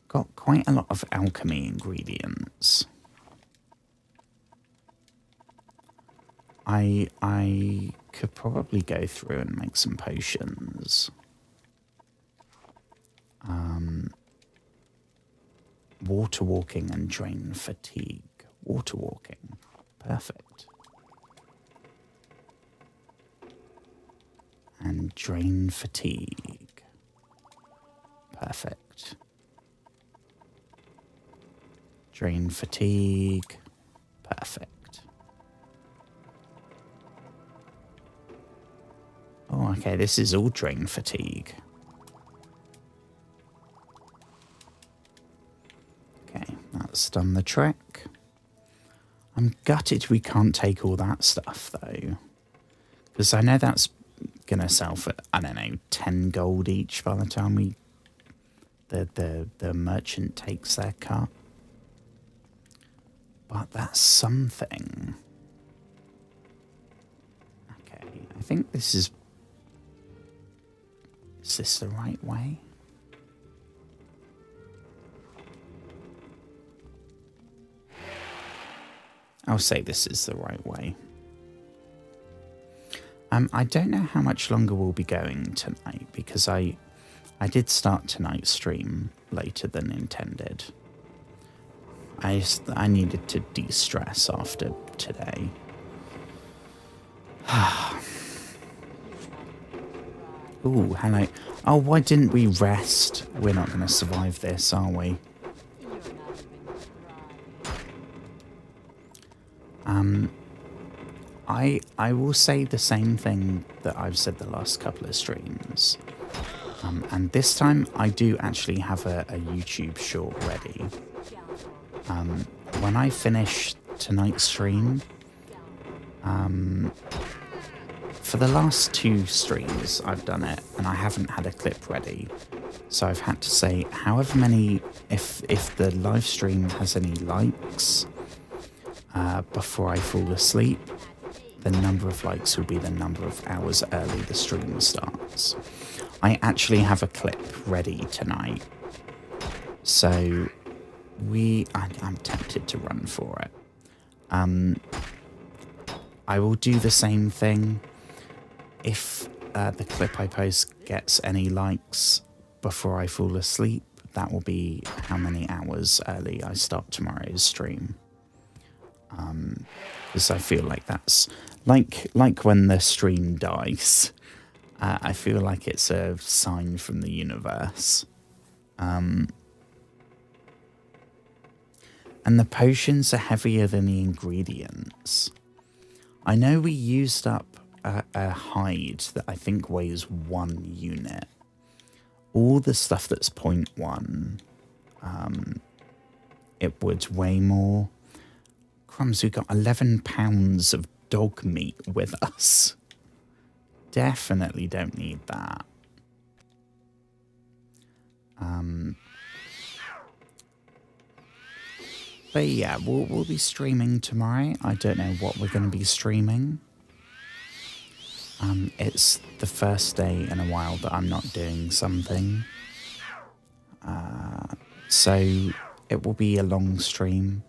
Got quite a lot of alchemy ingredients. I could probably go through and make some potions. Water walking and drain fatigue. Water walking. Perfect. And drain fatigue. Perfect. Drain fatigue. Perfect. Oh, okay, this is all drain fatigue. Okay, that's done the trick. I'm gutted we can't take all that stuff, though. Because I know that's gonna sell for, I don't know, 10 gold each by the time we the merchant takes their cut. But that's something. Okay, I think this is this the right way? I'll say this is the right way. I don't know how much longer we'll be going tonight because I did start tonight's stream later than intended. I needed to de-stress after today. Ooh, hello. Oh, why didn't we rest? We're not going to survive this, are we? I will say the same thing that I've said the last couple of streams. And this time I do actually have a YouTube short ready. When I finish tonight's stream, for the last 2 streams I've done it and I haven't had a clip ready. So I've had to say however many, if the live stream has any likes before I fall asleep, the number of likes will be the number of hours early the stream starts. I actually have a clip ready tonight. So I'm tempted to run for it. I will do the same thing if the clip I post gets any likes before I fall asleep. That will be how many hours early I start tomorrow's stream. Because I feel like that's like when the stream dies. I feel like it's a sign from the universe. And the potions are heavier than the ingredients. I know we used up a hide that I think weighs 1 unit. All the stuff that's 0.1, it would weigh more. Crumbs, we got 11 pounds of dog meat with us. Definitely don't need that. But yeah, we'll be streaming tomorrow. I don't know what we're going to be streaming. It's the first day in a while that I'm not doing something. So it will be a long stream,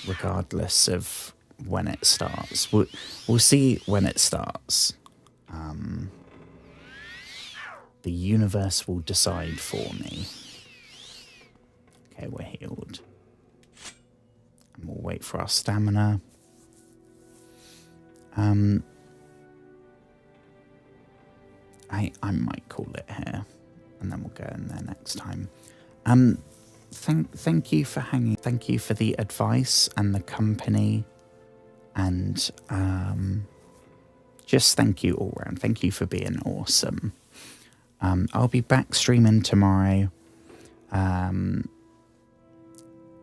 regardless of when it starts. We'll see when it starts. The universe will decide for me. Okay, we're healed. And we'll wait for our stamina. I might call it here, and then we'll go in there next time. Thank you for hanging. Thank you for the advice and the company, and just thank you all round. Thank you for being awesome. I'll be back streaming tomorrow.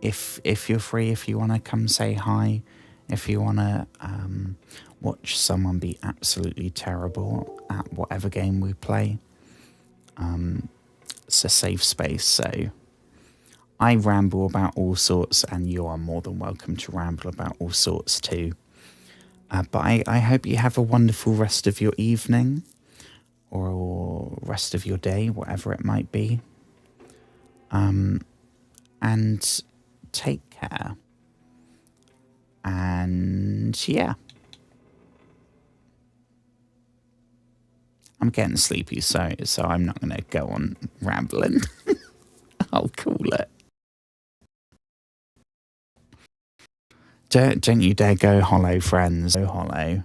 If you're free, if you want to come say hi, if you want to watch someone be absolutely terrible at whatever game we play, it's a safe space. So I ramble about all sorts, and you are more than welcome to ramble about all sorts too. But I hope you have a wonderful rest of your evening, or rest of your day, whatever it might be. And take care. And yeah. I'm getting sleepy, so I'm not going to go on rambling. I'll call it. Don't you dare go hollow, friends. Go hollow.